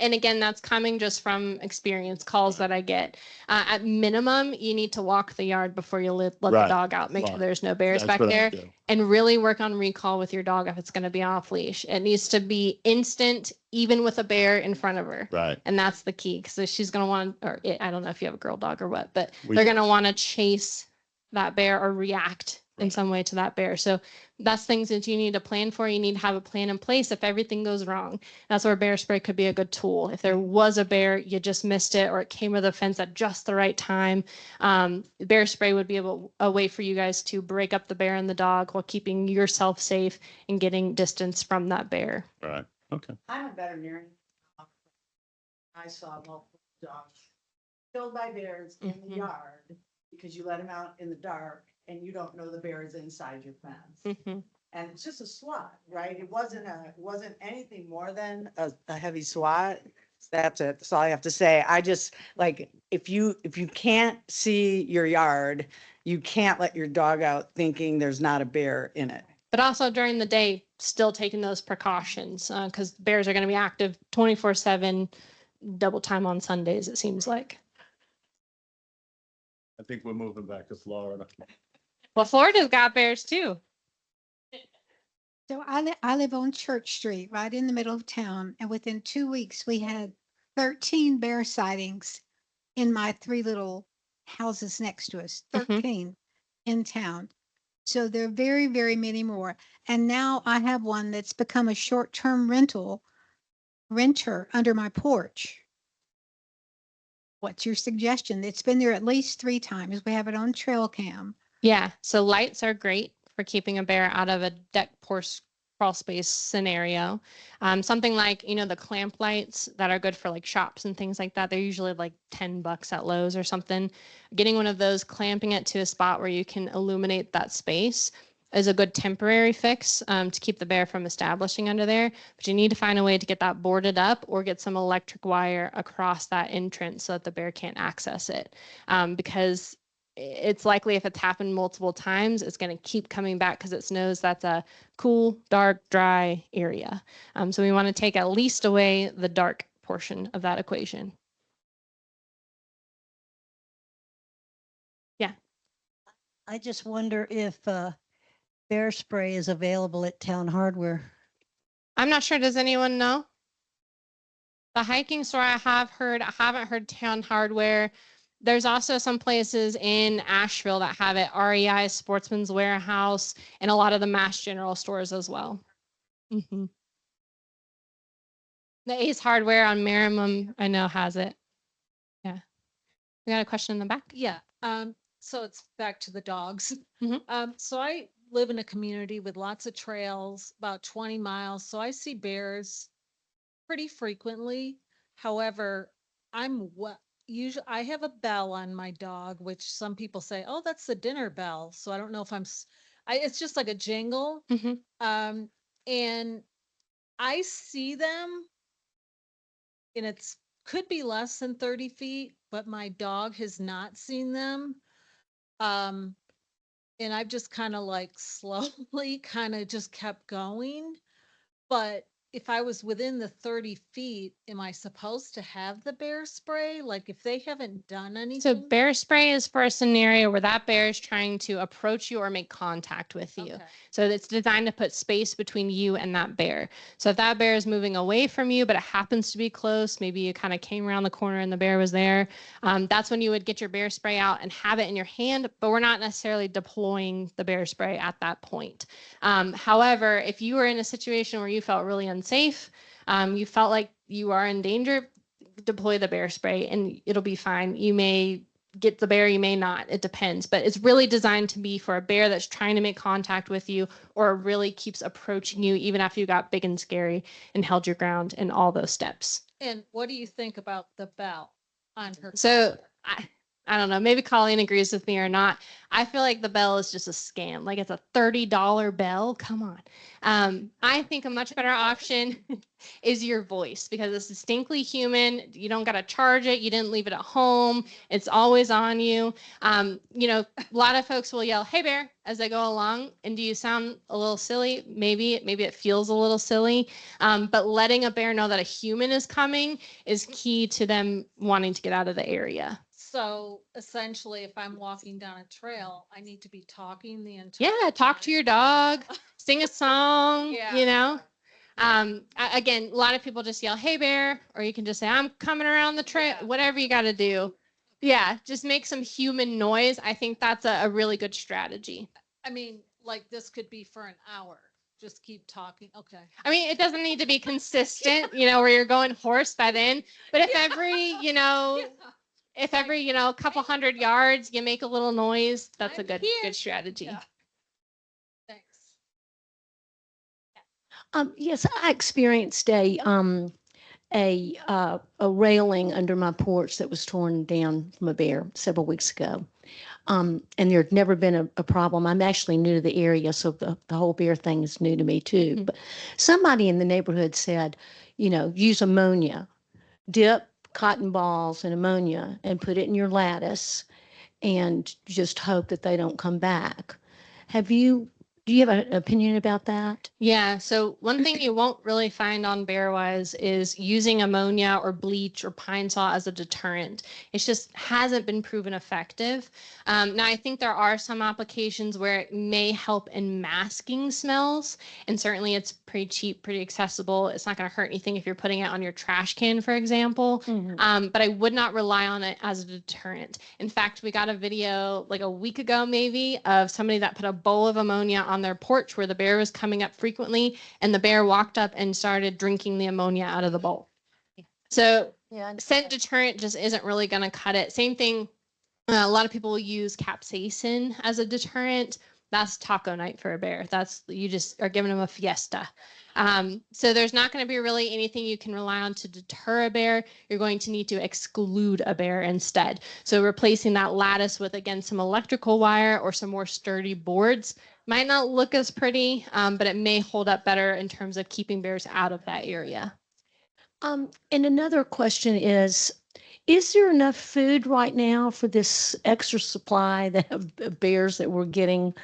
and again, that's coming just from experience calls that I get. At minimum, you need to walk the yard before you let the Right. dog out. Make sure Right. there's no bears That's back what I there. do. And really work on recall with your dog if it's going to be off leash. It needs to be instant, even with a bear in front of her. Right. And that's the key, because she's going to want, or I don't know if you have a girl dog or what, but We they're do. going to want to chase that bear or react in some way to that bear. So that's things that you need to plan for. You need to have a plan in place if everything goes wrong. That's where bear spray could be a good tool. If there was a bear, you just missed it, or it came over the fence at just the right time. Bear spray would be a way for you guys to break up the bear and the dog while keeping yourself safe and getting distance from that bear. Right. Okay. I'm a veterinarian. I saw multiple dogs killed by bears in the Mhm. yard because you let them out in the dark and you don't know the bear is inside your fence. Mhm. And it's just a SWAT, right? It wasn't anything more than a heavy SWAT. That's it. That's all I have to say. I just, like, if you can't see your yard, you can't let your dog out thinking there's not a bear in it. But also during the day, still taking those precautions, because bears are going to be active 24/7, double time on Sundays, it seems like. I think we're moving back to Florida. Well, Florida's got bears too. So I live on Church Street, right in the middle of town, and within 2 weeks, we had 13 bear sightings in my 3 little houses next to us, Mhm. 13 in town. So there are very, very many more. And now I have one that's become a short-term renter under my porch. What's your suggestion? It's been there at least 3 times. We have it on trail cam. Yeah, so lights are great for keeping a bear out of a deck porch crawl space scenario. Something like, the clamp lights that are good for like shops and things like that. They're usually like $10 at Lowe's or something. Getting one of those, clamping it to a spot where you can illuminate that space is a good temporary fix to keep the bear from establishing under there. But you need to find a way to get that boarded up or get some electric wire across that entrance so that the bear can't access it. Because it's likely if it's happened multiple times, it's going to keep coming back because it knows that's a cool, dark, dry area. So we want to take at least away the dark portion of that equation. Yeah. I just wonder if bear spray is available at Town Hardware. I'm not sure. Does anyone know? The hiking store I haven't heard Town Hardware. There's also some places in Asheville that have it, REI, Sportsman's Warehouse, and a lot of the Mass General stores as well. The Ace Hardware on Merriam, I know, has it. Yeah. We got a question in the back? Yeah. So it's back to the dogs. Mhm. So I live in a community with lots of trails, about 20 miles. So I see bears pretty frequently. However, usually I have a bell on my dog, which some people say, oh, that's the dinner bell. So I don't know if it's just like a jingle. And I see them and could be less than 30 feet, but my dog has not seen them. And I've just kind of like slowly kind of just kept going. But if I was within the 30 feet, am I supposed to have the bear spray? Like if they haven't done So anything? bear spray is for a scenario where that bear is trying to approach you or make contact with you. Okay. So it's designed to put space between you and that bear. So if that bear is moving away from you, but it happens to be close, maybe you kind of came around the corner and the bear was there, that's when you would get your bear spray out and have it in your hand, but we're not necessarily deploying the bear spray at that point. However, if you were in a situation where you felt really unsafe, you felt like you are in danger, deploy the bear spray and it'll be fine. You may get the bear, you may not. It depends. But it's really designed to be for a bear that's trying to make contact with you or really keeps approaching you even after you got big and scary and held your ground and all those steps. And what do you think about the bell on her? So I don't know, maybe Colleen agrees with me or not. I feel like the bell is just a scam. Like it's a $30 bell. Come on. I think a much better option is your voice because it's distinctly human. You don't got to charge it. You didn't leave it at home. It's always on you. You know, a lot of folks will yell, "Hey bear," as they go along. And do you sound a little silly? Maybe it feels a little silly. But letting a bear know that a human is coming is key to them wanting to get out of the area. So essentially, if I'm walking down a trail, I need to be talking the entire. Yeah, talk to your dog, sing a song, Yeah. you know. Again, a lot of people just yell, "Hey bear," or you can just say, "I'm coming around the trail," whatever you got to do. Yeah, just make some human noise. I think that's a really good strategy. I mean, like this could be for an hour. Just keep talking. Okay. I mean, it doesn't need to be consistent, you know, where you're going horse by then, but if every, you know, if every, you know, couple hundred yards you make a little noise, that's a I'm good here. strategy. Yeah. Thanks. Yes, I experienced a railing under my porch that was torn down from a bear several weeks ago. And there had never been a problem. I'm actually new to the area, so the whole bear thing is new to me too. But somebody in the neighborhood said, you know, use ammonia, dip cotton balls in ammonia and put it in your lattice and just hope that they don't come back. Do you have an opinion about that? Yeah, so one thing you won't really find on Bearwise is using ammonia or bleach or pine saw as a deterrent. It just hasn't been proven effective. Now, I think there are some applications where it may help in masking smells, and certainly it's pretty cheap, pretty accessible. It's not going to hurt anything if you're putting it on your trash can, for example. But I would not rely on it as a deterrent. In fact, we got a video like a week ago, maybe, of somebody that put a bowl of ammonia on their porch where the bear was coming up frequently, and the bear walked up and started drinking the ammonia out of the bowl. So scent deterrent just isn't really going to cut it. Same thing. A lot of people will use capsaicin as a deterrent. That's taco night for a bear. That's, you just are giving them a fiesta. So there's not going to be really anything you can rely on to deter a bear. You're going to need to exclude a bear instead. So replacing that lattice with, again, some electrical wire or some more sturdy boards might not look as pretty, but it may hold up better in terms of keeping bears out of that area. And another question is there enough food right now for this extra supply of bears that we're getting?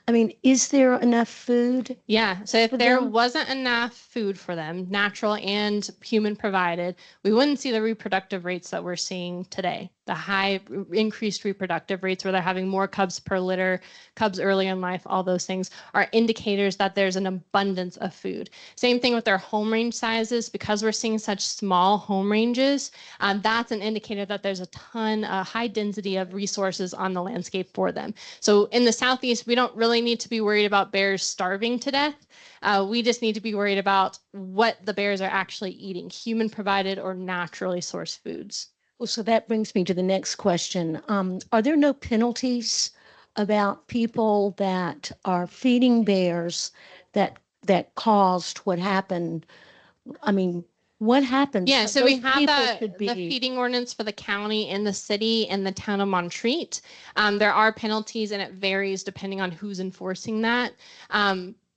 I mean, is there enough food? Yeah. So if there them? wasn't enough food for them, natural and human provided, we wouldn't see the reproductive rates that we're seeing today. The high increased reproductive rates where they're having more cubs per litter, cubs early in life, all those things are indicators that there's an abundance of food. Same thing with their home range sizes. Because we're seeing such small home ranges, that's an indicator that there's a ton, a high density of resources on the landscape for them. So in the Southeast, we don't really need to be worried about bears starving to death. We just need to be worried about what the bears are actually eating, human provided or naturally sourced foods. Well, so that brings me to the next question. Are there no penalties about people that are feeding bears that caused what happened? I mean, what happened? Yeah, so we Those have people the could be- feeding ordinance for the county and the city and the town of Montreat. There are penalties and it varies depending on who's enforcing that.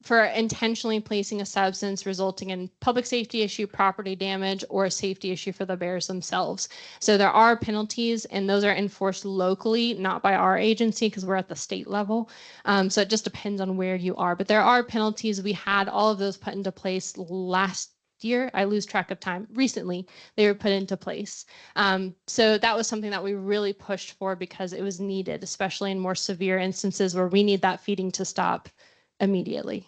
For intentionally placing a substance resulting in public safety issue, property damage, or a safety issue for the bears themselves. So there are penalties and those are enforced locally, not by our agency because we're at the state level. So it just depends on where you are. But there are penalties. We had all of those put into place last year. I lose track of time. Recently, they were put into place. So that was something that we really pushed for because it was needed, especially in more severe instances where we need that feeding to stop immediately.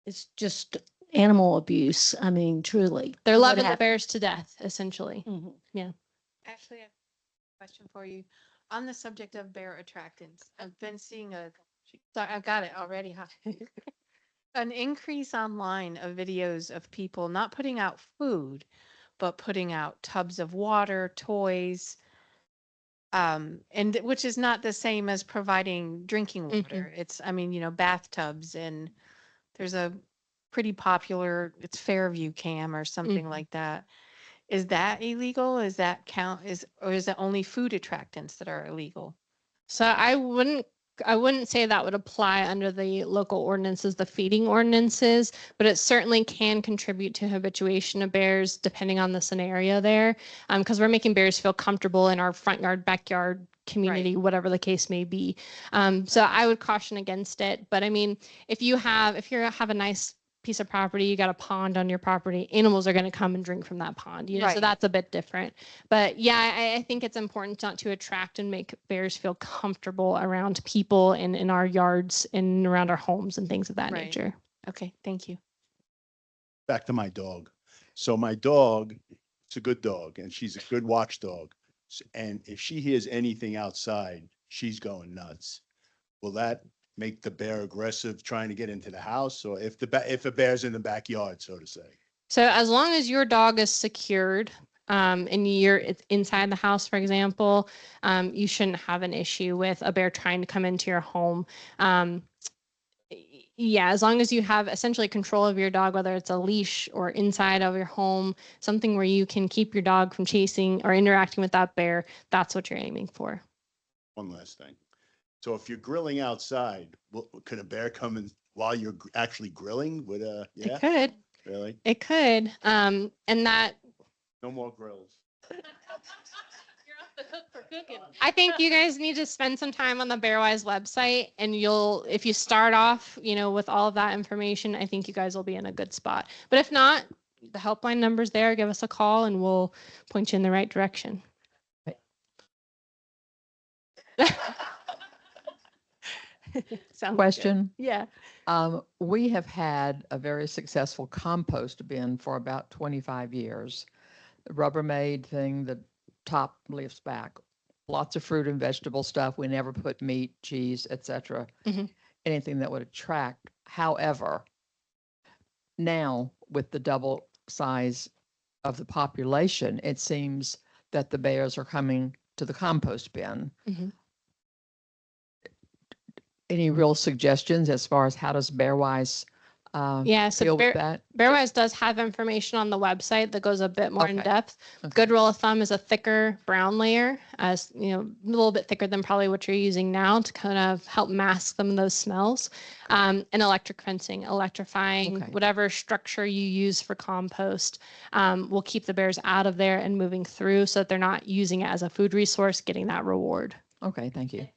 It's just animal abuse. I mean, truly. They're What loving the happened? bears to death, essentially. Yeah. Actually, I have a question for you. On the subject of bear attractants, I've been seeing sorry, I've got it already, huh? An increase online of videos of people not putting out food, but putting out tubs of water, toys, and which is not the same as providing drinking water. It's, I mean, you know, bathtubs, and there's a pretty popular, it's Fairview Cam or something like that. Is that illegal? Is that or is it only food attractants that are illegal? So I wouldn't say that would apply under the local ordinances, the feeding ordinances, but it certainly can contribute to habituation of bears depending on the scenario there. Because we're making bears feel comfortable in our front yard, backyard, community, whatever the case may be. So I would caution against it. But I mean, if you have a nice piece of property, you got a pond on your property, animals are going to come and drink from that pond, so Right. that's a bit different. But yeah, I think it's important not to attract and make bears feel comfortable around people and in our yards and around our homes and things of that Right. nature. Okay, thank you. Back to my dog. So my dog, it's a good dog and she's a good watchdog. And if she hears anything outside, she's going nuts. Will that make the bear aggressive trying to get into the house, or if a bear's in the backyard, so to say? So as long as your dog is secured, and it's inside the house, for example, you shouldn't have an issue with a bear trying to come into your home. Yeah, as long as you have essentially control of your dog, whether it's a leash or inside of your home, something where you can keep your dog from chasing or interacting with that bear, that's what you're aiming for. One last thing. So if you're grilling outside, could a bear come in while you're actually grilling? Yeah, It could. really? It could. And that No more grills. You're off the hook for cooking. I think you guys need to spend some time on the Bearwise website, and if you start off, with all of that information, I think you guys will be in a good spot. But if not, the helpline number's there. Give us a call and we'll point you in the right direction. Sounds good. Question. Yeah. We have had a very successful compost bin for about 25 years. The Rubbermaid thing, the top lifts back. Lots of fruit and vegetable stuff. We never put meat, cheese, etc. Mhm. Anything that would attract. However, now with the double size of the population, it seems that the bears are coming to the compost bin. Mhm. Any real suggestions as far as how does Bearwise Yeah, so deal with that? Bearwise does have information on the website that goes a bit more in Okay. depth. Good rule of thumb is a thicker brown layer, as a little bit thicker than probably what you're using now to kind of help mask some of those smells. And electric fencing, electrifying Okay. whatever structure you use for compost will keep the bears out of there and moving through so that they're not using it as a food resource, getting that reward. Okay, thank you.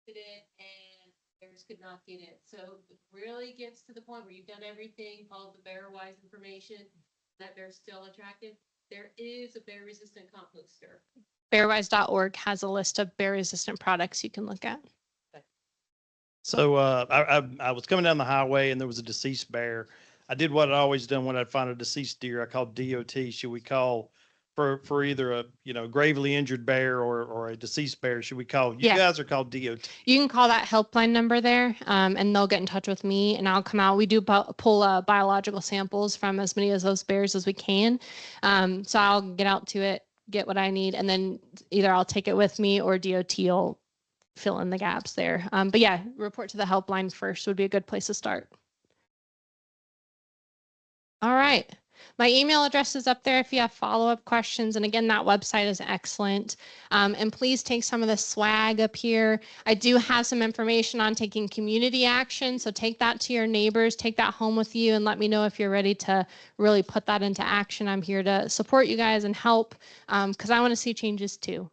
It and bears could not get in. So if it really gets to the point where you've done everything, followed the Bearwise information, that bear's still attracted, there is a bear resistant composter. Bearwise.org has a list of bear resistant products you can look at. So I was coming down the highway and there was a deceased bear. I did what I'd always done when I'd find a deceased deer. I called DOT. Should we call for either a gravely injured bear or a deceased bear? Should we call? You Yeah. guys are called DOT. You can call that helpline number there, and they'll get in touch with me, and I'll come out. We do pull biological samples from as many of those bears as we can. So I'll get out to it, get what I need, and then either I'll take it with me or DOT will fill in the gaps there. But yeah, report to the helpline first would be a good place to start. All right. My email address is up there if you have follow-up questions. And again, that website is excellent. And please take some of the swag up here. I do have some information on taking community action. So take that to your neighbors, take that home with you, and let me know if you're ready to really put that into action. I'm here to support you guys and help because I want to see changes too,